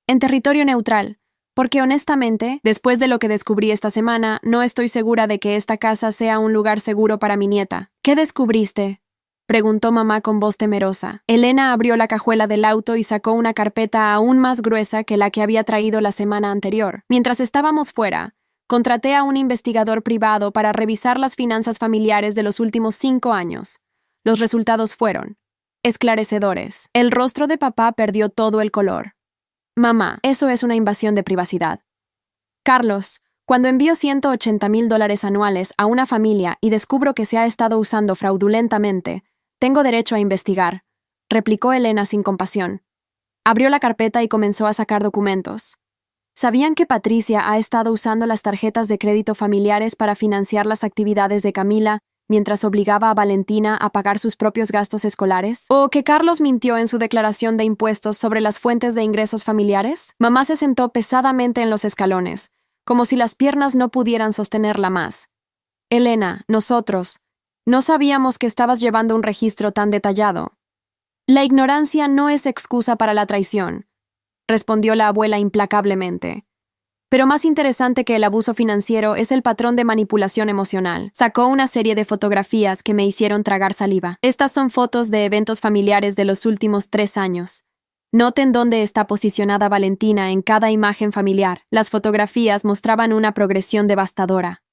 «En territorio neutral, porque honestamente, después de lo que descubrí esta semana, no estoy segura de que esta casa sea un lugar seguro para mi nieta». «¿Qué descubriste?», preguntó mamá con voz temerosa. Elena abrió la cajuela del auto y sacó una carpeta aún más gruesa que la que había traído la semana anterior. «Mientras estábamos fuera, contraté a un investigador privado para revisar las finanzas familiares de los últimos 5 años. Los resultados fueron esclarecedores». El rostro de papá perdió todo el color. «Mamá, eso es una invasión de privacidad. Carlos, cuando envío $180,000 anuales a una familia y descubro que se ha estado usando fraudulentamente, tengo derecho a investigar», replicó Elena sin compasión. Abrió la carpeta y comenzó a sacar documentos. ¿Sabían que Patricia ha estado usando las tarjetas de crédito familiares para financiar las actividades de Camila mientras obligaba a Valentina a pagar sus propios gastos escolares? ¿O que Carlos mintió en su declaración de impuestos sobre las fuentes de ingresos familiares? Mamá se sentó pesadamente en los escalones, como si las piernas no pudieran sostenerla más. «Elena, nosotros no sabíamos que estabas llevando un registro tan detallado». «La ignorancia no es excusa para la traición», respondió la abuela implacablemente. «Pero más interesante que el abuso financiero es el patrón de manipulación emocional». Sacó una serie de fotografías que me hicieron tragar saliva. «Estas son fotos de eventos familiares de los últimos 3 años. Noten dónde está posicionada Valentina en cada imagen familiar». Las fotografías mostraban una progresión devastadora.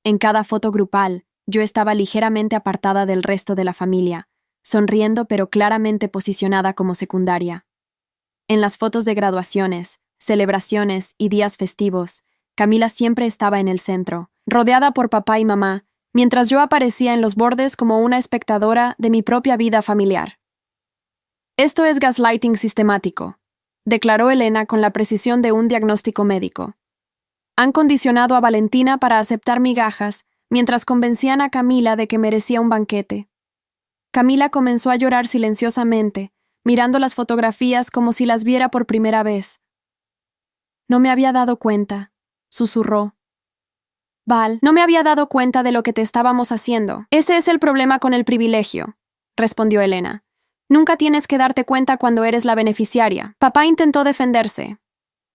En cada foto grupal, yo estaba ligeramente apartada del resto de la familia, sonriendo pero claramente posicionada como secundaria. En las fotos de graduaciones, celebraciones y días festivos, Camila siempre estaba en el centro, rodeada por papá y mamá, mientras yo aparecía en los bordes como una espectadora de mi propia vida familiar. «Esto es gaslighting sistemático», declaró Elena con la precisión de un diagnóstico médico. «Han condicionado a Valentina para aceptar migajas mientras convencían a Camila de que merecía un banquete». Camila comenzó a llorar silenciosamente, mirando las fotografías como si las viera por primera vez. «No me había dado cuenta», susurró. «Val, no me había dado cuenta de lo que te estábamos haciendo. Ese es el problema con el privilegio», respondió Elena. «Nunca tienes que darte cuenta cuando eres la beneficiaria». Papá intentó defenderse.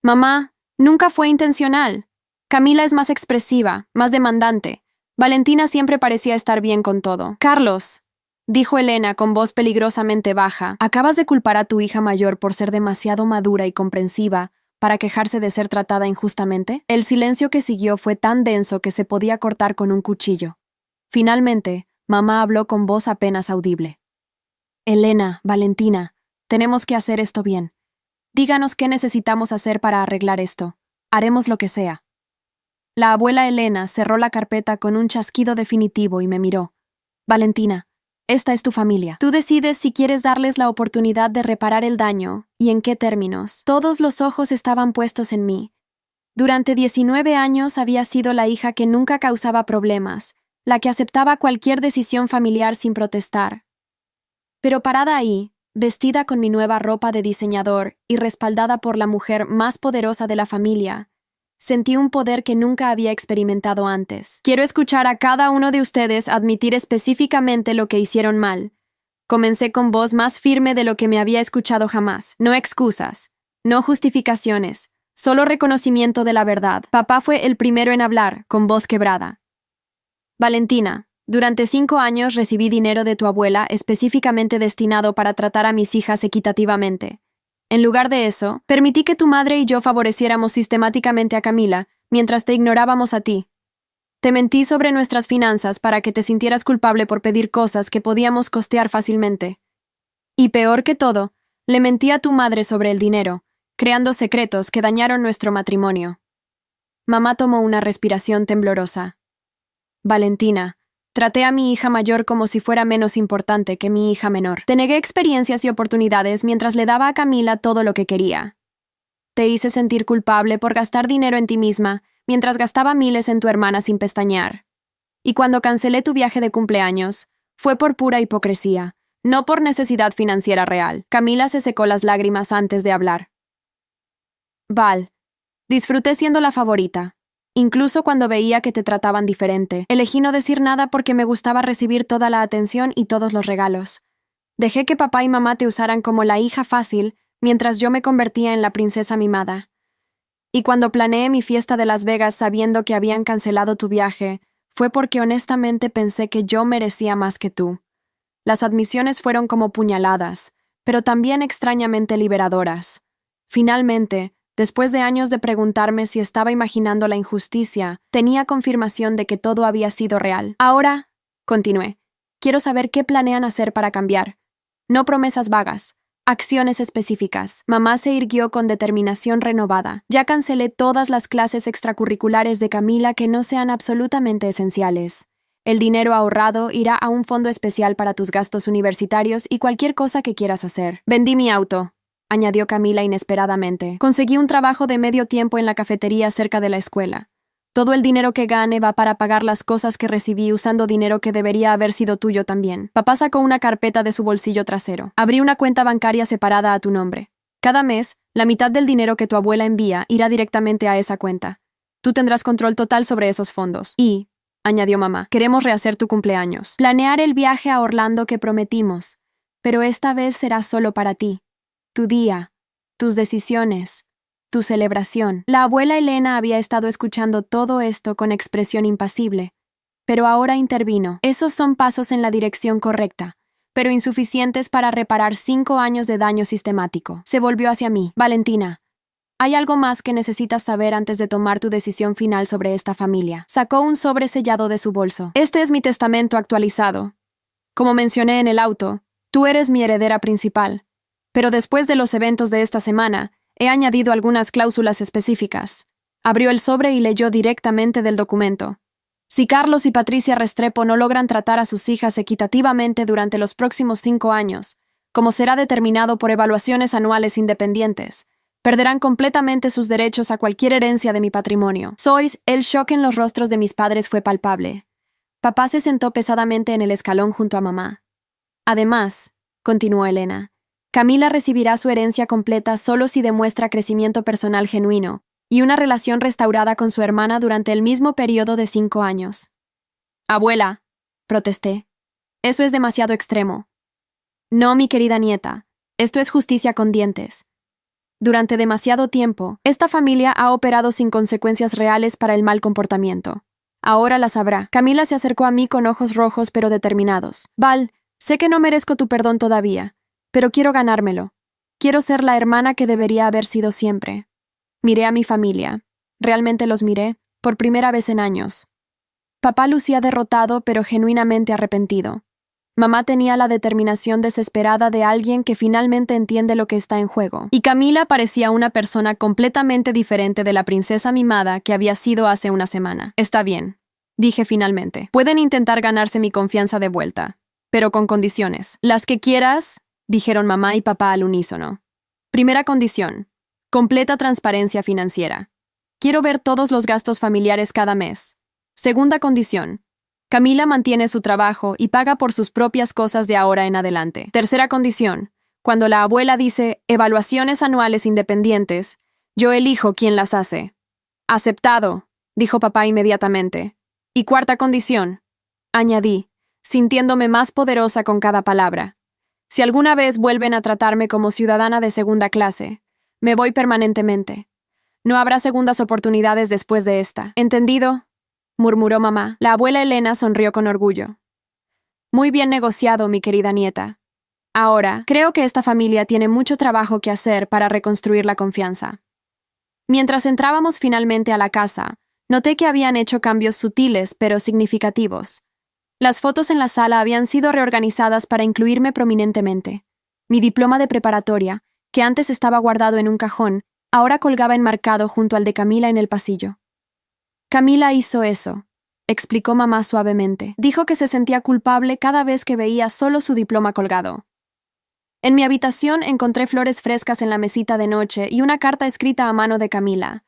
«Mamá, nunca fue intencional. Camila es más expresiva, más demandante. Valentina siempre parecía estar bien con todo». «Carlos», dijo Elena con voz peligrosamente baja, «acabas de culpar a tu hija mayor por ser demasiado madura y comprensiva para quejarse de ser tratada injustamente». El silencio que siguió fue tan denso que se podía cortar con un cuchillo. Finalmente, mamá habló con voz apenas audible. «Elena, Valentina, tenemos que hacer esto bien. Díganos qué necesitamos hacer para arreglar esto. Haremos lo que sea». La abuela Elena cerró la carpeta con un chasquido definitivo y me miró. «Valentina, esta es tu familia. Tú decides si quieres darles la oportunidad de reparar el daño y en qué términos». Todos los ojos estaban puestos en mí. Durante 19 años había sido la hija que nunca causaba problemas, la que aceptaba cualquier decisión familiar sin protestar. Pero parada ahí, vestida con mi nueva ropa de diseñador y respaldada por la mujer más poderosa de la familia, sentí un poder que nunca había experimentado antes. «Quiero escuchar a cada uno de ustedes admitir específicamente lo que hicieron mal». Comencé con voz más firme de lo que me había escuchado jamás. «No excusas, no justificaciones, solo reconocimiento de la verdad». Papá fue el primero en hablar, con voz quebrada. «Valentina, Durante 5 años recibí dinero de tu abuela específicamente destinado para tratar a mis hijas equitativamente. En lugar de eso, permití que tu madre y yo favoreciéramos sistemáticamente a Camila, mientras te ignorábamos a ti. Te mentí sobre nuestras finanzas para que te sintieras culpable por pedir cosas que podíamos costear fácilmente. Y peor que todo, le mentí a tu madre sobre el dinero, creando secretos que dañaron nuestro matrimonio. Mamá tomó una respiración temblorosa. Valentina, traté a mi hija mayor como si fuera menos importante que mi hija menor. Te negué experiencias y oportunidades mientras le daba a Camila todo lo que quería. Te hice sentir culpable por gastar dinero en ti misma, mientras gastaba miles en tu hermana sin pestañear. Y cuando cancelé tu viaje de cumpleaños, fue por pura hipocresía, no por necesidad financiera real. Camila se secó las lágrimas antes de hablar. Val, disfruté siendo la favorita. Incluso cuando veía que te trataban diferente, elegí no decir nada porque me gustaba recibir toda la atención y todos los regalos. Dejé que papá y mamá te usaran como la hija fácil, mientras yo me convertía en la princesa mimada. Y cuando planeé mi fiesta de Las Vegas sabiendo que habían cancelado tu viaje, fue porque honestamente pensé que yo merecía más que tú. Las admisiones fueron como puñaladas, pero también extrañamente liberadoras. Finalmente, después de años de preguntarme si estaba imaginando la injusticia, tenía confirmación de que todo había sido real. Ahora, continué, quiero saber qué planean hacer para cambiar. No promesas vagas. Acciones específicas. Mamá se irguió con determinación renovada. Ya cancelé todas las clases extracurriculares de Camila que no sean absolutamente esenciales. El dinero ahorrado irá a un fondo especial para tus gastos universitarios y cualquier cosa que quieras hacer. Vendí mi auto, añadió Camila inesperadamente. Conseguí un trabajo de medio tiempo en la cafetería cerca de la escuela. Todo el dinero que gane va para pagar las cosas que recibí usando dinero que debería haber sido tuyo también. Papá sacó una carpeta de su bolsillo trasero. Abrí una cuenta bancaria separada a tu nombre. Cada mes, la mitad del dinero que tu abuela envía irá directamente a esa cuenta. Tú tendrás control total sobre esos fondos. Y, añadió mamá, queremos rehacer tu cumpleaños. Planear el viaje a Orlando que prometimos. Pero esta vez será solo para ti. Tu día. Tus decisiones. Tu celebración. La abuela Elena había estado escuchando todo esto con expresión impasible, pero ahora intervino. Esos son pasos en la dirección correcta, pero insuficientes para reparar 5 años de daño sistemático. Se volvió hacia mí. Valentina, hay algo más que necesitas saber antes de tomar tu decisión final sobre esta familia. Sacó un sobre sellado de su bolso. Este es mi testamento actualizado. Como mencioné en el auto, tú eres mi heredera principal, pero después de los eventos de esta semana, he añadido algunas cláusulas específicas. Abrió el sobre y leyó directamente del documento. Si Carlos y Patricia Restrepo no logran tratar a sus hijas equitativamente durante los próximos 5 años, como será determinado por evaluaciones anuales independientes, perderán completamente sus derechos a cualquier herencia de mi patrimonio. El shock en los rostros de mis padres fue palpable. Papá se sentó pesadamente en el escalón junto a mamá. Además, continuó Elena, Camila recibirá su herencia completa solo si demuestra crecimiento personal genuino y una relación restaurada con su hermana durante el mismo periodo de 5 años. Abuela, protesté. Eso es demasiado extremo. No, mi querida nieta, esto es justicia con dientes. Durante demasiado tiempo, esta familia ha operado sin consecuencias reales para el mal comportamiento. Ahora las habrá. Camila se acercó a mí con ojos rojos pero determinados. Val, sé que no merezco tu perdón todavía, pero quiero ganármelo. Quiero ser la hermana que debería haber sido siempre. Miré a mi familia. Realmente los miré, por primera vez en años. Papá lucía derrotado pero genuinamente arrepentido. Mamá tenía la determinación desesperada de alguien que finalmente entiende lo que está en juego. Y Camila parecía una persona completamente diferente de la princesa mimada que había sido hace una semana. Está bien, dije finalmente. Pueden intentar ganarse mi confianza de vuelta, pero con condiciones. Las que quieras, dijeron mamá y papá al unísono. Primera condición: completa transparencia financiera. Quiero ver todos los gastos familiares cada mes. Segunda condición: Camila mantiene su trabajo y paga por sus propias cosas de ahora en adelante. Tercera condición: cuando la abuela dice evaluaciones anuales independientes, yo elijo quién las hace. Aceptado, dijo papá inmediatamente. Y cuarta condición, añadí, sintiéndome más poderosa con cada palabra. Si alguna vez vuelven a tratarme como ciudadana de segunda clase, me voy permanentemente. No habrá segundas oportunidades después de esta. ¿Entendido? murmuró mamá. La abuela Elena sonrió con orgullo. Muy bien negociado, mi querida nieta. Ahora, creo que esta familia tiene mucho trabajo que hacer para reconstruir la confianza. Mientras entrábamos finalmente a la casa, noté que habían hecho cambios sutiles pero significativos. Las fotos en la sala habían sido reorganizadas para incluirme prominentemente. Mi diploma de preparatoria, que antes estaba guardado en un cajón, ahora colgaba enmarcado junto al de Camila en el pasillo. Camila hizo eso, explicó mamá suavemente. Dijo que se sentía culpable cada vez que veía solo su diploma colgado. En mi habitación encontré flores frescas en la mesita de noche y una carta escrita a mano de Camila.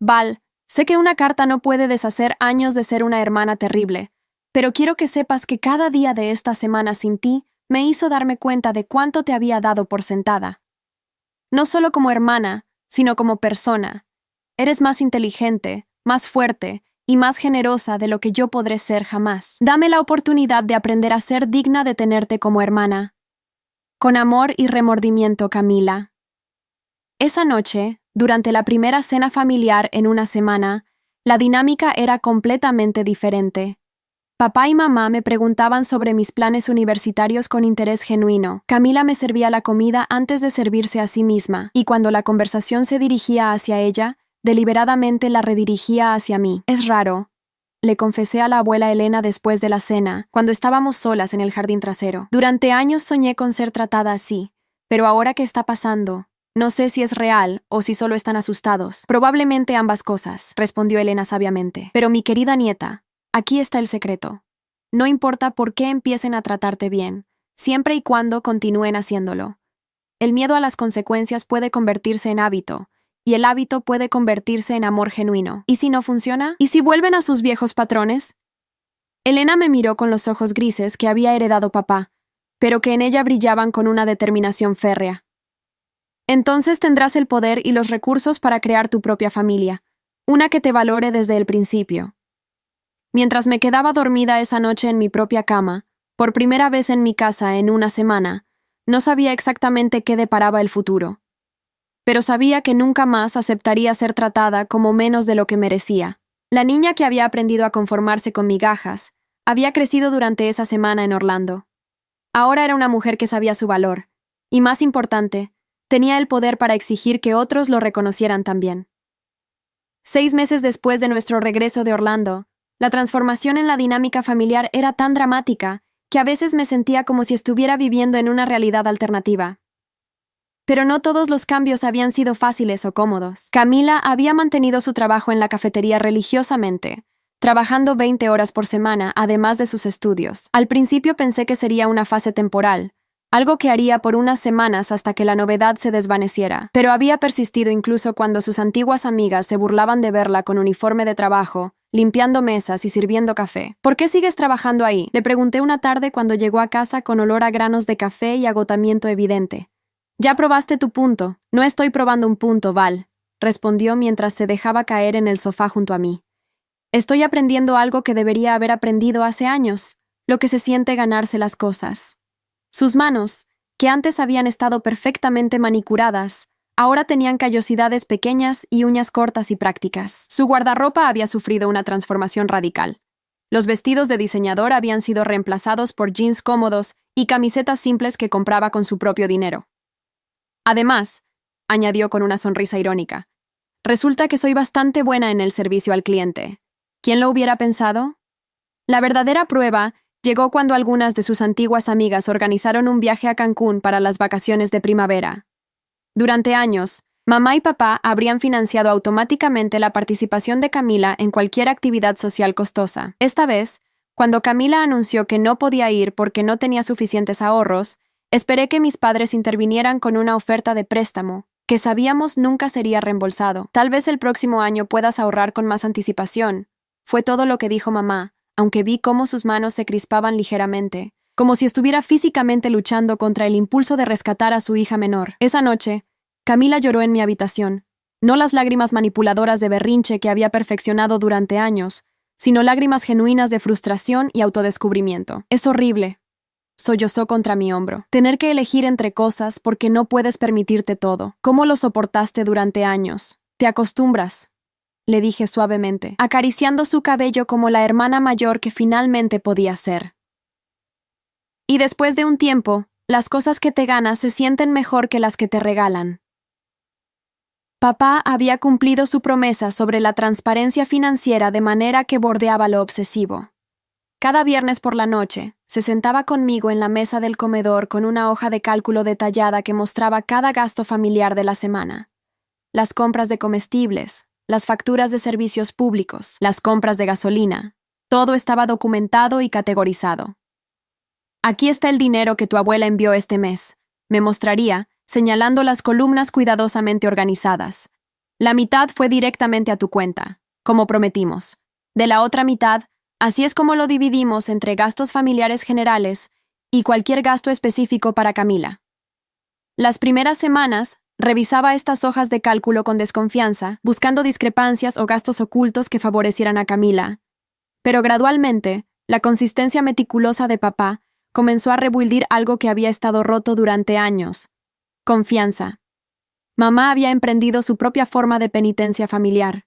Val, sé que una carta no puede deshacer años de ser una hermana terrible, pero quiero que sepas que cada día de esta semana sin ti me hizo darme cuenta de cuánto te había dado por sentada. No solo como hermana, sino como persona. Eres más inteligente, más fuerte y más generosa de lo que yo podré ser jamás. Dame la oportunidad de aprender a ser digna de tenerte como hermana. Con amor y remordimiento, Camila. Esa noche, durante la primera cena familiar en una semana, la dinámica era completamente diferente. Papá y mamá me preguntaban sobre mis planes universitarios con interés genuino. Camila me servía la comida antes de servirse a sí misma, y cuando la conversación se dirigía hacia ella, deliberadamente la redirigía hacia mí. Es raro, le confesé a la abuela Elena después de la cena, cuando estábamos solas en el jardín trasero. Durante años soñé con ser tratada así, pero ahora que está pasando, no sé si es real o si solo están asustados. Probablemente ambas cosas, respondió Elena sabiamente. Pero mi querida nieta, aquí está el secreto. No importa por qué empiecen a tratarte bien, siempre y cuando continúen haciéndolo. El miedo a las consecuencias puede convertirse en hábito, y el hábito puede convertirse en amor genuino. ¿Y si no funciona? ¿Y si vuelven a sus viejos patrones? Elena me miró con los ojos grises que había heredado papá, pero que en ella brillaban con una determinación férrea. Entonces tendrás el poder y los recursos para crear tu propia familia, una que te valore desde el principio. Mientras me quedaba dormida esa noche en mi propia cama, por primera vez en mi casa en una semana, no sabía exactamente qué deparaba el futuro. Pero sabía que nunca más aceptaría ser tratada como menos de lo que merecía. La niña que había aprendido a conformarse con migajas había crecido durante esa semana en Orlando. Ahora era una mujer que sabía su valor, y más importante, tenía el poder para exigir que otros lo reconocieran también. 6 meses después de nuestro regreso de Orlando, la transformación en la dinámica familiar era tan dramática que a veces me sentía como si estuviera viviendo en una realidad alternativa. Pero no todos los cambios habían sido fáciles o cómodos. Camila había mantenido su trabajo en la cafetería religiosamente, trabajando 20 horas por semana, además de sus estudios. Al principio pensé que sería una fase temporal, algo que haría por unas semanas hasta que la novedad se desvaneciera, pero había persistido incluso cuando sus antiguas amigas se burlaban de verla con uniforme de trabajo, limpiando mesas y sirviendo café. ¿Por qué sigues trabajando ahí?, le pregunté una tarde cuando llegó a casa con olor a granos de café y agotamiento evidente. Ya probaste tu punto. No estoy probando un punto, Val, respondió mientras se dejaba caer en el sofá junto a mí. Estoy aprendiendo algo que debería haber aprendido hace años, lo que se siente ganarse las cosas. Sus manos, que antes habían estado perfectamente manicuradas, ahora tenían callosidades pequeñas y uñas cortas y prácticas. Su guardarropa había sufrido una transformación radical. Los vestidos de diseñador habían sido reemplazados por jeans cómodos y camisetas simples que compraba con su propio dinero. Además, añadió con una sonrisa irónica, resulta que soy bastante buena en el servicio al cliente. ¿Quién lo hubiera pensado? La verdadera prueba llegó cuando algunas de sus antiguas amigas organizaron un viaje a Cancún para las vacaciones de primavera. Durante años, mamá y papá habrían financiado automáticamente la participación de Camila en cualquier actividad social costosa. Esta vez, cuando Camila anunció que no podía ir porque no tenía suficientes ahorros, esperé que mis padres intervinieran con una oferta de préstamo, que sabíamos nunca sería reembolsado. Tal vez el próximo año puedas ahorrar con más anticipación. Fue todo lo que dijo mamá, aunque vi cómo sus manos se crispaban ligeramente, como si estuviera físicamente luchando contra el impulso de rescatar a su hija menor. Esa noche, Camila lloró en mi habitación, no las lágrimas manipuladoras de berrinche que había perfeccionado durante años, sino lágrimas genuinas de frustración y autodescubrimiento. Es horrible, sollozó contra mi hombro. Tener que elegir entre cosas porque no puedes permitirte todo. ¿Cómo lo soportaste durante años? Te acostumbras. le dije suavemente, acariciando su cabello como la hermana mayor que finalmente podía ser. Y después de un tiempo, las cosas que te ganas se sienten mejor que las que te regalan. Papá había cumplido su promesa sobre la transparencia financiera de manera que bordeaba lo obsesivo. Cada viernes por la noche, se sentaba conmigo en la mesa del comedor con una hoja de cálculo detallada que mostraba cada gasto familiar de la semana. Las compras de comestibles, las facturas de servicios públicos, las compras de gasolina. Todo estaba documentado y categorizado. Aquí está el dinero que tu abuela envió este mes, me mostraría, señalando las columnas cuidadosamente organizadas. La mitad fue directamente a tu cuenta, como prometimos. De la otra mitad, así es como lo dividimos entre gastos familiares generales y cualquier gasto específico para Camila. Las primeras semanas, revisaba estas hojas de cálculo con desconfianza, buscando discrepancias o gastos ocultos que favorecieran a Camila. Pero gradualmente, la consistencia meticulosa de papá comenzó a rebuildir algo que había estado roto durante años. Confianza. Mamá había emprendido su propia forma de penitencia familiar.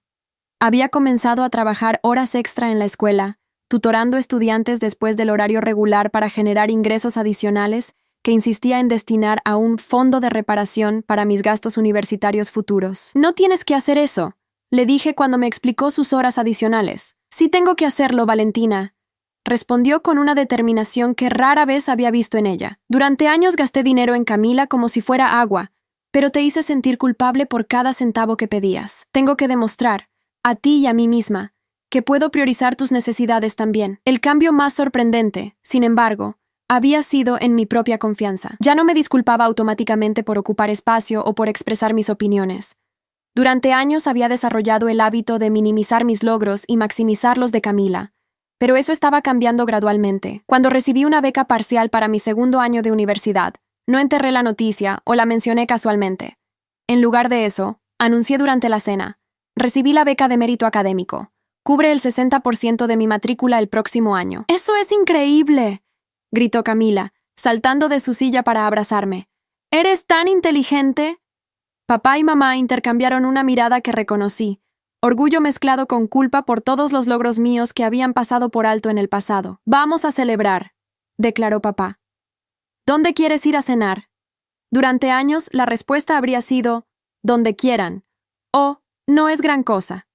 Había comenzado a trabajar horas extra en la escuela, tutorando estudiantes después del horario regular para generar ingresos adicionales que insistía en destinar a un fondo de reparación para mis gastos universitarios futuros. No tienes que hacer eso, le dije cuando me explicó sus horas adicionales. Sí tengo que hacerlo, Valentina, respondió con una determinación que rara vez había visto en ella. Durante años gasté dinero en Camila como si fuera agua, pero te hice sentir culpable por cada centavo que pedías. Tengo que demostrar, a ti y a mí misma, que puedo priorizar tus necesidades también. El cambio más sorprendente, sin embargo, había sido en mi propia confianza. Ya no me disculpaba automáticamente por ocupar espacio o por expresar mis opiniones. Durante años había desarrollado el hábito de minimizar mis logros y maximizar los de Camila, pero eso estaba cambiando gradualmente. Cuando recibí una beca parcial para mi segundo año de universidad, no enterré la noticia o la mencioné casualmente. En lugar de eso, anuncié durante la cena: recibí la beca de mérito académico. Cubre el 60% de mi matrícula el próximo año. ¡Eso es increíble!, gritó Camila, saltando de su silla para abrazarme. ¿Eres tan inteligente? Papá y mamá intercambiaron una mirada que reconocí, orgullo mezclado con culpa por todos los logros míos que habían pasado por alto en el pasado. Vamos a celebrar, declaró papá. ¿Dónde quieres ir a cenar? Durante años, la respuesta habría sido, donde quieran, o no es gran cosa.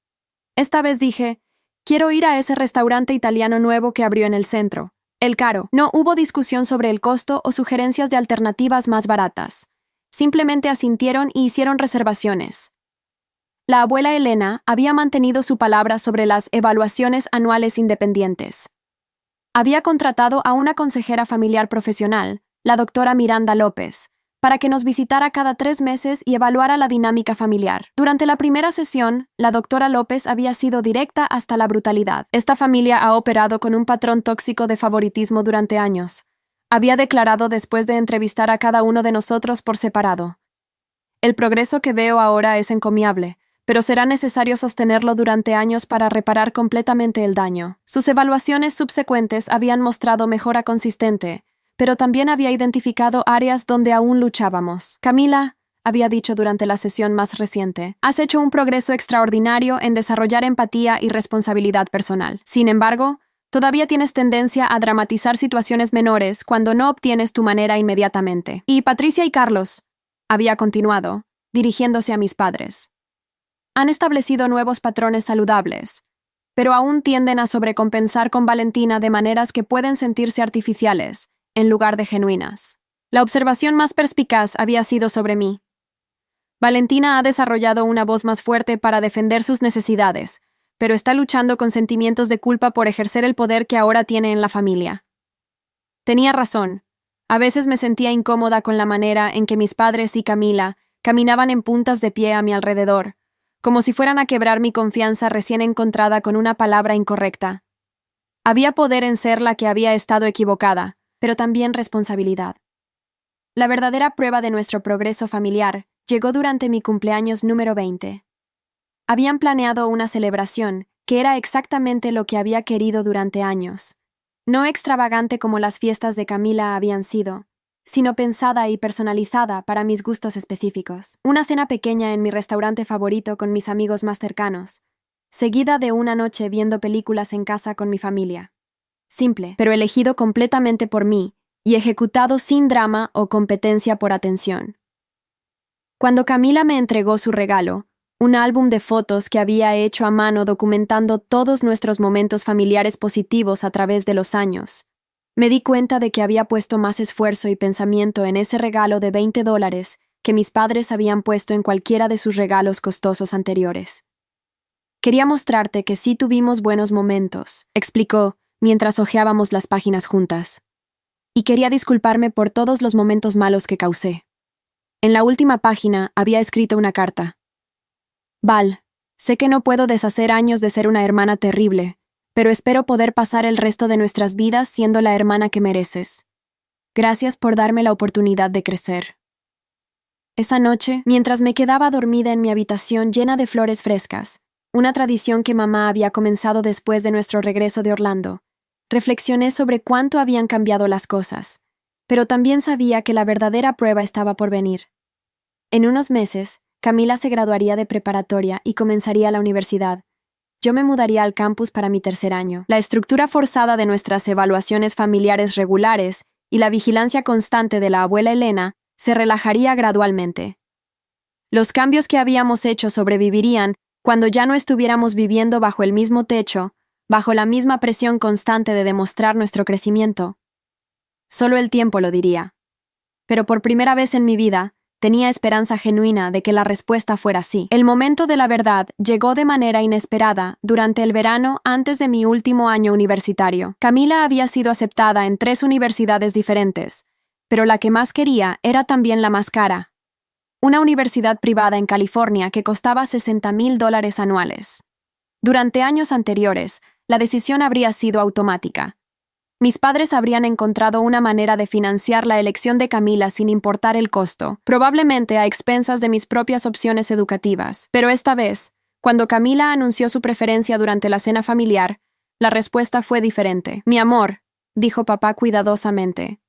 Esta vez dije, quiero ir a ese restaurante italiano nuevo que abrió en el centro, El Caro. No hubo discusión sobre el costo o sugerencias de alternativas más baratas. Simplemente asintieron y hicieron reservaciones. La abuela Elena había mantenido su palabra sobre las evaluaciones anuales independientes. Había contratado a una consejera familiar profesional, la doctora Miranda López, para que nos visitara cada 3 meses y evaluara la dinámica familiar. Durante la primera sesión, la doctora López había sido directa hasta la brutalidad. Esta familia ha operado con un patrón tóxico de favoritismo durante años. Había declarado después de entrevistar a cada uno de nosotros por separado. El progreso que veo ahora es encomiable, pero será necesario sostenerlo durante años para reparar completamente el daño. Sus evaluaciones subsecuentes habían mostrado mejora consistente, pero también había identificado áreas donde aún luchábamos. Camila, había dicho durante la sesión más reciente, has hecho un progreso extraordinario en desarrollar empatía y responsabilidad personal. Sin embargo, todavía tienes tendencia a dramatizar situaciones menores cuando no obtienes tu manera inmediatamente. Y Patricia y Carlos, había continuado, dirigiéndose a mis padres, han establecido nuevos patrones saludables, pero aún tienden a sobrecompensar con Valentina de maneras que pueden sentirse artificiales, en lugar de genuinas. La observación más perspicaz había sido sobre mí. Valentina ha desarrollado una voz más fuerte para defender sus necesidades, pero está luchando con sentimientos de culpa por ejercer el poder que ahora tiene en la familia. Tenía razón. A veces me sentía incómoda con la manera en que mis padres y Camila caminaban en puntas de pie a mi alrededor, como si fueran a quebrar mi confianza recién encontrada con una palabra incorrecta. Había poder en ser la que había estado equivocada, pero también responsabilidad. La verdadera prueba de nuestro progreso familiar llegó durante mi cumpleaños número 20. Habían planeado una celebración que era exactamente lo que había querido durante años. No extravagante como las fiestas de Camila habían sido, sino pensada y personalizada para mis gustos específicos. Una cena pequeña en mi restaurante favorito con mis amigos más cercanos, seguida de una noche viendo películas en casa con mi familia. Simple, pero elegido completamente por mí y ejecutado sin drama o competencia por atención. Cuando Camila me entregó su regalo, un álbum de fotos que había hecho a mano documentando todos nuestros momentos familiares positivos a través de los años, me di cuenta de que había puesto más esfuerzo y pensamiento en ese regalo de $20 que mis padres habían puesto en cualquiera de sus regalos costosos anteriores. Quería mostrarte que sí tuvimos buenos momentos, explicó mientras hojeábamos las páginas juntas. Y quería disculparme por todos los momentos malos que causé. En la última página había escrito una carta. Val, sé que no puedo deshacer años de ser una hermana terrible, pero espero poder pasar el resto de nuestras vidas siendo la hermana que mereces. Gracias por darme la oportunidad de crecer. Esa noche, mientras me quedaba dormida en mi habitación llena de flores frescas, una tradición que mamá había comenzado después de nuestro regreso de Orlando, reflexioné sobre cuánto habían cambiado las cosas, pero también sabía que la verdadera prueba estaba por venir. En unos meses, Camila se graduaría de preparatoria y comenzaría la universidad. Yo me mudaría al campus para mi tercer año. La estructura forzada de nuestras evaluaciones familiares regulares y la vigilancia constante de la abuela Elena se relajaría gradualmente. Los cambios que habíamos hecho sobrevivirían cuando ya no estuviéramos viviendo bajo el mismo techo, bajo la misma presión constante de demostrar nuestro crecimiento. Solo el tiempo lo diría. Pero por primera vez en mi vida, tenía esperanza genuina de que la respuesta fuera sí. El momento de la verdad llegó de manera inesperada durante el verano antes de mi último año universitario. Camila había sido aceptada en 3 universidades diferentes, pero la que más quería era también la más cara. Una universidad privada en California que costaba $60,000 anuales. Durante años anteriores, la decisión habría sido automática. Mis padres habrían encontrado una manera de financiar la elección de Camila sin importar el costo, probablemente a expensas de mis propias opciones educativas. Pero esta vez, cuando Camila anunció su preferencia durante la cena familiar, la respuesta fue diferente. Mi amor, dijo papá cuidadosamente.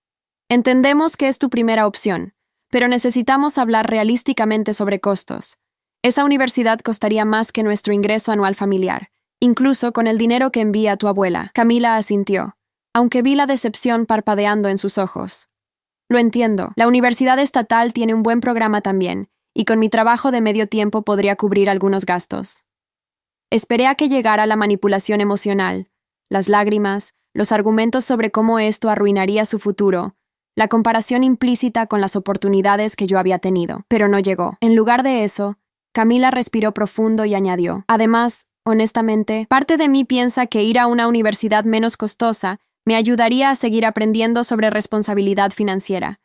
Entendemos que es tu primera opción, pero necesitamos hablar realísticamente sobre costos. Esa universidad costaría más que nuestro ingreso anual familiar, incluso con el dinero que envía tu abuela. Camila asintió, aunque vi la decepción parpadeando en sus ojos. Lo entiendo, la universidad estatal tiene un buen programa también, y con mi trabajo de medio tiempo podría cubrir algunos gastos. Esperé a que llegara la manipulación emocional, las lágrimas, los argumentos sobre cómo esto arruinaría su futuro, la comparación implícita con las oportunidades que yo había tenido, pero no llegó. En lugar de eso, Camila respiró profundo y añadió, además, honestamente, parte de mí piensa que ir a una universidad menos costosa me ayudaría a seguir aprendiendo sobre responsabilidad financiera.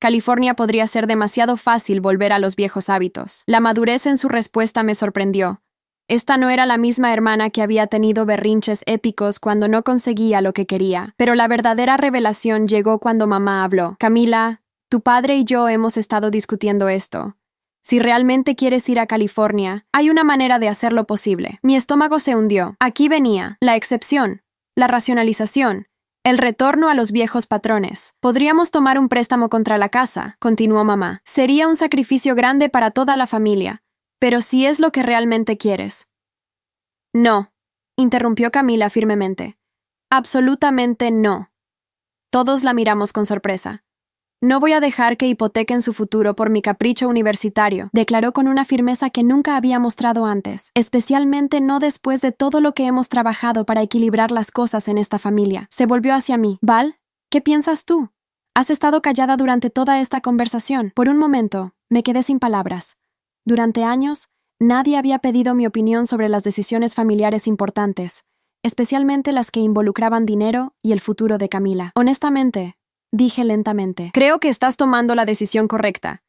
California podría ser demasiado fácil volver a los viejos hábitos. La madurez en su respuesta me sorprendió. Esta no era la misma hermana que había tenido berrinches épicos cuando no conseguía lo que quería, pero la verdadera revelación llegó cuando mamá habló. Camila, tu padre y yo hemos estado discutiendo esto. Si realmente quieres ir a California, hay una manera de hacerlo posible. Mi estómago se hundió. Aquí venía, la excepción, la racionalización, el retorno a los viejos patrones. Podríamos tomar un préstamo contra la casa, continuó mamá. Sería un sacrificio grande para toda la familia, pero si es lo que realmente quieres. No, interrumpió Camila firmemente. Absolutamente no. Todos la miramos con sorpresa. No voy a dejar que hipotequen su futuro por mi capricho universitario, declaró con una firmeza que nunca había mostrado antes, especialmente no después de todo lo que hemos trabajado para equilibrar las cosas en esta familia. Se volvió hacia mí. Val, ¿qué piensas tú? Has estado callada durante toda esta conversación. Por un momento, me quedé sin palabras. Durante años, nadie había pedido mi opinión sobre las decisiones familiares importantes, especialmente las que involucraban dinero y el futuro de Camila. Honestamente, dije lentamente, creo que estás tomando la decisión correcta.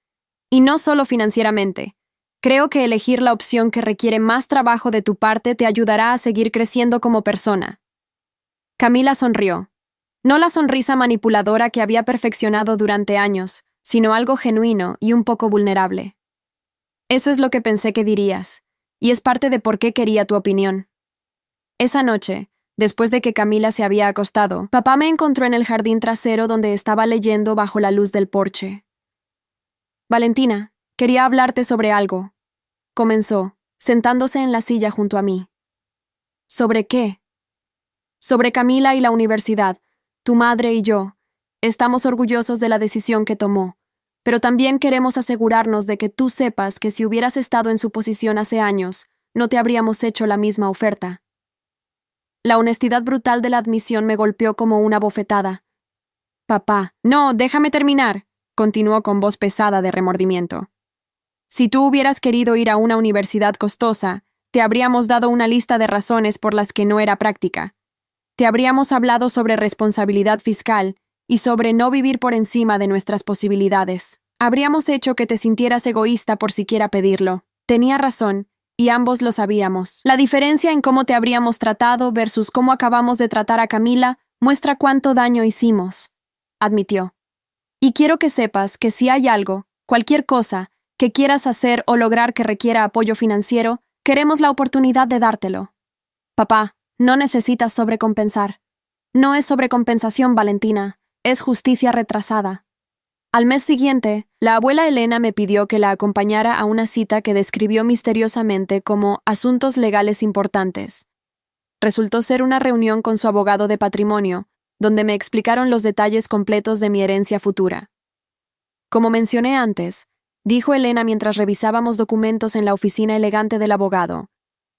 Y no solo financieramente. Creo que elegir la opción que requiere más trabajo de tu parte te ayudará a seguir creciendo como persona. Camila sonrió. No la sonrisa manipuladora que había perfeccionado durante años, sino algo genuino y un poco vulnerable. Eso es lo que pensé que dirías, y es parte de por qué quería tu opinión. Esa noche, después de que Camila se había acostado, papá me encontró en el jardín trasero donde estaba leyendo bajo la luz del porche. Valentina, quería hablarte sobre algo, comenzó, sentándose en la silla junto a mí. ¿Sobre qué? Sobre Camila y la universidad. Tu madre y yo. Estamos orgullosos de la decisión que tomó, pero también queremos asegurarnos de que tú sepas que si hubieras estado en su posición hace años, no te habríamos hecho la misma oferta. La honestidad brutal de la admisión me golpeó como una bofetada. Papá, no, déjame terminar, continuó con voz pesada de remordimiento. Si tú hubieras querido ir a una universidad costosa, te habríamos dado una lista de razones por las que no era práctica. Te habríamos hablado sobre responsabilidad fiscal y sobre no vivir por encima de nuestras posibilidades. Habríamos hecho que te sintieras egoísta por siquiera pedirlo. Tenía razón, y ambos lo sabíamos. La diferencia en cómo te habríamos tratado versus cómo acabamos de tratar a Camila muestra cuánto daño hicimos, admitió. Y quiero que sepas que si hay algo, cualquier cosa, que quieras hacer o lograr que requiera apoyo financiero, queremos la oportunidad de dártelo. Papá, no necesitas sobrecompensar. No es sobrecompensación, Valentina, es justicia retrasada. Al mes siguiente, la abuela Elena me pidió que la acompañara a una cita que describió misteriosamente como asuntos legales importantes. Resultó ser una reunión con su abogado de patrimonio, donde me explicaron los detalles completos de mi herencia futura. Como mencioné antes, dijo Elena mientras revisábamos documentos en la oficina elegante del abogado,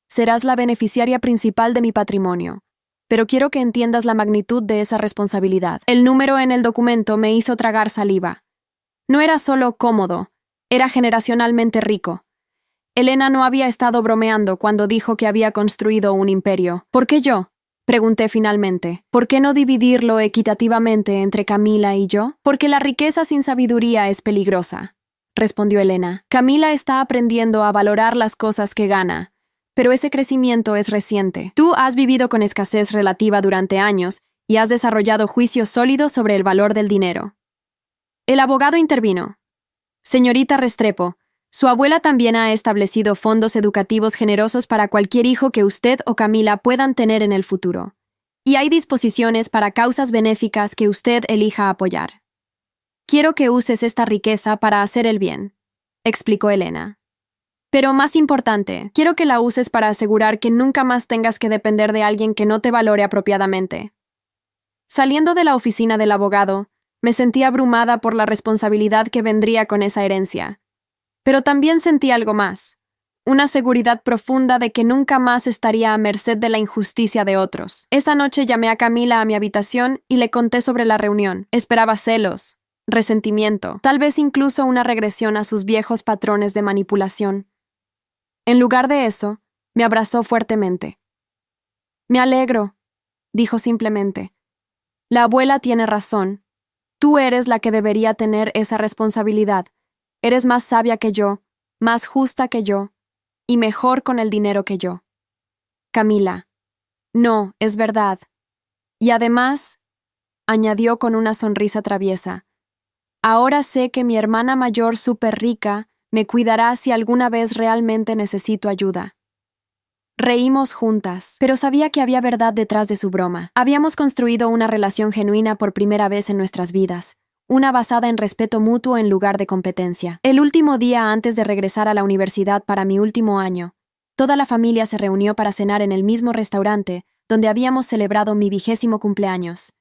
serás la beneficiaria principal de mi patrimonio, pero quiero que entiendas la magnitud de esa responsabilidad. El número en el documento me hizo tragar saliva. No era solo cómodo, era generacionalmente rico. Elena no había estado bromeando cuando dijo que había construido un imperio. ¿Por qué yo? Pregunté finalmente. ¿Por qué no dividirlo equitativamente entre Camila y yo? Porque la riqueza sin sabiduría es peligrosa, respondió Elena. Camila está aprendiendo a valorar las cosas que gana, pero ese crecimiento es reciente. Tú has vivido con escasez relativa durante años y has desarrollado juicios sólidos sobre el valor del dinero. El abogado intervino. Señorita Restrepo, su abuela también ha establecido fondos educativos generosos para cualquier hijo que usted o Camila puedan tener en el futuro. Y hay disposiciones para causas benéficas que usted elija apoyar. Quiero que uses esta riqueza para hacer el bien, explicó Elena. Pero más importante, quiero que la uses para asegurar que nunca más tengas que depender de alguien que no te valore apropiadamente. Saliendo de la oficina del abogado, me sentí abrumada por la responsabilidad que vendría con esa herencia. Pero también sentí algo más, una seguridad profunda de que nunca más estaría a merced de la injusticia de otros. Esa noche llamé a Camila a mi habitación y le conté sobre la reunión. Esperaba celos, resentimiento, tal vez incluso una regresión a sus viejos patrones de manipulación. En lugar de eso, me abrazó fuertemente. Me alegro, dijo simplemente. La abuela tiene razón. Tú eres la que debería tener esa responsabilidad. Eres más sabia que yo, más justa que yo, y mejor con el dinero que yo. Camila. No, es verdad. Y además, añadió con una sonrisa traviesa, ahora sé que mi hermana mayor súper rica me cuidará si alguna vez realmente necesito ayuda. Reímos juntas, pero sabía que había verdad detrás de su broma. Habíamos construido una relación genuina por primera vez en nuestras vidas, una basada en respeto mutuo en lugar de competencia. El último día antes de regresar a la universidad para mi último año, toda la familia se reunió para cenar en el mismo restaurante donde habíamos celebrado mi 20º cumpleaños.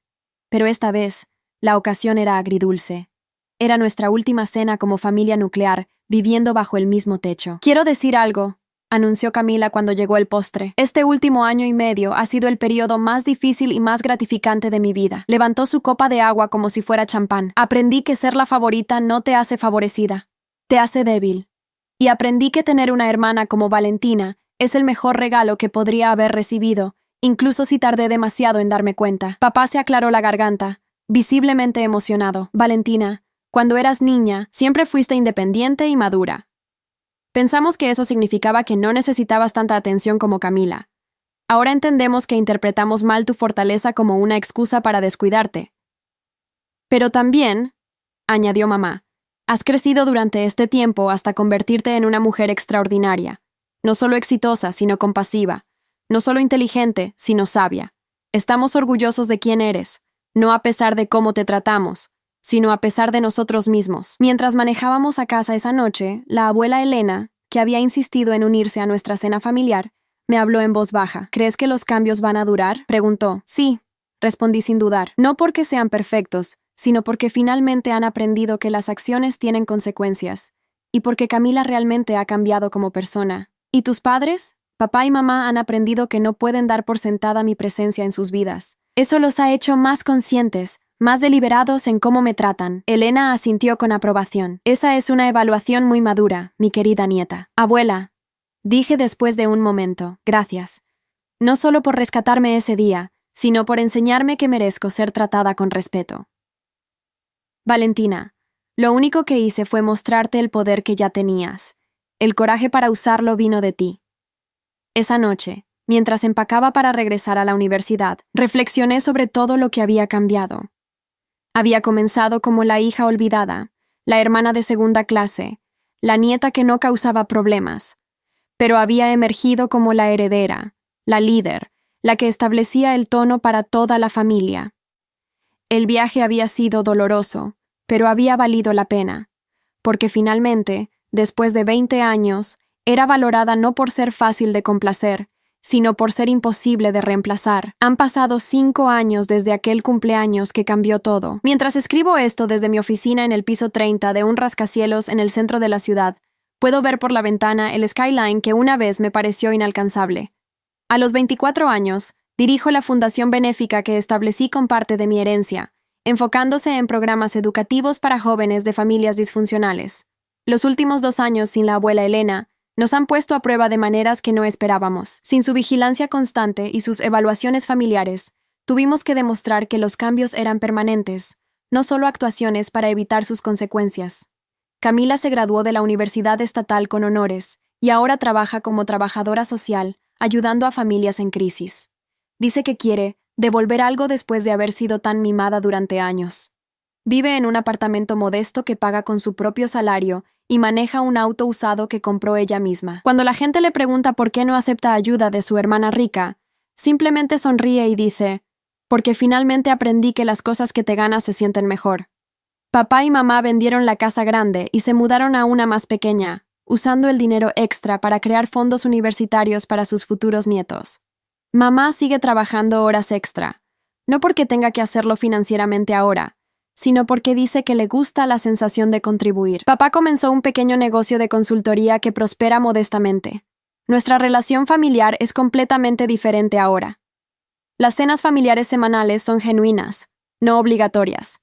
Pero esta vez, la ocasión era agridulce. Era nuestra última cena como familia nuclear, viviendo bajo el mismo techo. Quiero decir algo, anunció Camila cuando llegó el postre. Este último año y medio ha sido el periodo más difícil y más gratificante de mi vida. Levantó su copa de agua como si fuera champán. Aprendí que ser la favorita no te hace favorecida, te hace débil. Y aprendí que tener una hermana como Valentina es el mejor regalo que podría haber recibido, incluso si tardé demasiado en darme cuenta. Papá se aclaró la garganta, visiblemente emocionado. Valentina, cuando eras niña, siempre fuiste independiente y madura. Pensamos que eso significaba que no necesitabas tanta atención como Camila. Ahora entendemos que interpretamos mal tu fortaleza como una excusa para descuidarte. Pero también, añadió mamá, has crecido durante este tiempo hasta convertirte en una mujer extraordinaria, no solo exitosa, sino compasiva, no solo inteligente, sino sabia. Estamos orgullosos de quién eres, no a pesar de cómo te tratamos, sino a pesar de nosotros mismos. Mientras manejábamos a casa esa noche, la abuela Elena, que había insistido en unirse a nuestra cena familiar, Me habló en voz baja. ¿Crees que los cambios van a durar? Preguntó. Sí, respondí sin dudar. No porque sean perfectos, sino porque finalmente han aprendido que las acciones tienen consecuencias, y porque Camila realmente ha cambiado como persona. ¿Y tus padres? Papá y mamá han aprendido que no pueden dar por sentada mi presencia en sus vidas. Eso los ha hecho más conscientes, más deliberados en cómo me tratan. Elena asintió con aprobación. Esa es una evaluación muy madura, mi querida nieta. Abuela, dije después de un momento, gracias. No solo por rescatarme ese día, sino por enseñarme que merezco ser tratada con respeto. Valentina, lo único que hice fue mostrarte el poder que ya tenías. El coraje para usarlo vino de ti. Esa noche, mientras empacaba para regresar a la universidad, reflexioné sobre todo lo que había cambiado. Había comenzado como la hija olvidada, la hermana de segunda clase, la nieta que no causaba problemas, pero había emergido como la heredera, la líder, la que establecía el tono para toda la familia. El viaje había sido doloroso, pero había valido la pena, porque finalmente, después de 20 años, era valorada no por ser fácil de complacer, sino por ser imposible de reemplazar. Han pasado 5 años desde aquel cumpleaños que cambió todo. Mientras escribo esto desde mi oficina en el piso 30 de un rascacielos en el centro de la ciudad, puedo ver por la ventana el skyline que una vez me pareció inalcanzable. A los 24 años, dirijo la fundación benéfica que establecí con parte de mi herencia, enfocándose en programas educativos para jóvenes de familias disfuncionales. Los últimos 2 años sin la abuela Elena nos han puesto a prueba de maneras que no esperábamos. Sin su vigilancia constante y sus evaluaciones familiares, tuvimos que demostrar que los cambios eran permanentes, no solo actuaciones para evitar sus consecuencias. Camila se graduó de la Universidad Estatal con honores y ahora trabaja como trabajadora social, ayudando a familias en crisis. Dice que quiere devolver algo después de haber sido tan mimada durante años. Vive en un apartamento modesto que paga con su propio salario y maneja un auto usado que compró ella misma. Cuando la gente le pregunta por qué no acepta ayuda de su hermana rica, simplemente sonríe y dice, porque finalmente aprendí que las cosas que te ganas se sienten mejor. Papá y mamá vendieron la casa grande y se mudaron a una más pequeña, usando el dinero extra para crear fondos universitarios para sus futuros nietos. Mamá sigue trabajando horas extra, no porque tenga que hacerlo financieramente ahora, sino porque dice que le gusta la sensación de contribuir. Papá comenzó un pequeño negocio de consultoría que prospera modestamente. Nuestra relación familiar es completamente diferente ahora. Las cenas familiares semanales son genuinas, no obligatorias.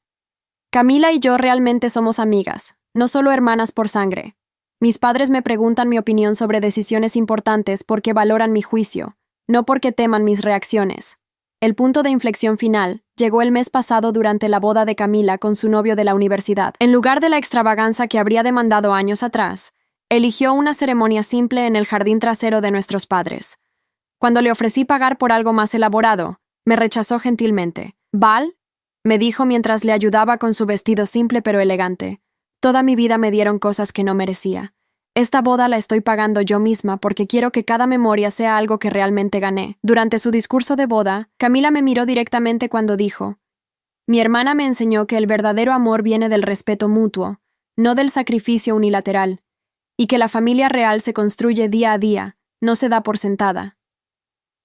Camila y yo realmente somos amigas, no solo hermanas por sangre. Mis padres me preguntan mi opinión sobre decisiones importantes porque valoran mi juicio, no porque teman mis reacciones. El punto de inflexión final llegó el mes pasado durante la boda de Camila con su novio de la universidad. En lugar de la extravaganza que habría demandado años atrás, eligió una ceremonia simple en el jardín trasero de nuestros padres. Cuando le ofrecí pagar por algo más elaborado, me rechazó gentilmente. «Val», me dijo mientras le ayudaba con su vestido simple pero elegante. Toda mi vida me dieron cosas que no merecía. Esta boda la estoy pagando yo misma porque quiero que cada memoria sea algo que realmente gané. Durante su discurso de boda, Camila me miró directamente cuando dijo, «Mi hermana me enseñó que el verdadero amor viene del respeto mutuo, no del sacrificio unilateral, y que la familia real se construye día a día, no se da por sentada».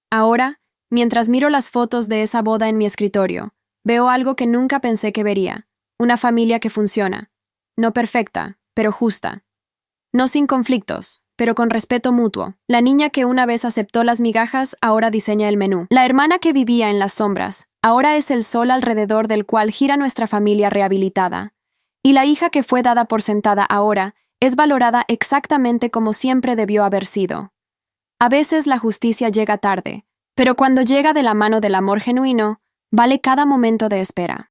Ahora, mientras miro las fotos de esa boda en mi escritorio, veo algo que nunca pensé que vería, una familia que funciona, no perfecta, pero justa. No sin conflictos, pero con respeto mutuo. La niña que una vez aceptó las migajas ahora diseña el menú. La hermana que vivía en las sombras ahora es el sol alrededor del cual gira nuestra familia rehabilitada. Y la hija que fue dada por sentada ahora es valorada exactamente como siempre debió haber sido. A veces la justicia llega tarde, pero cuando llega de la mano del amor genuino, vale cada momento de espera.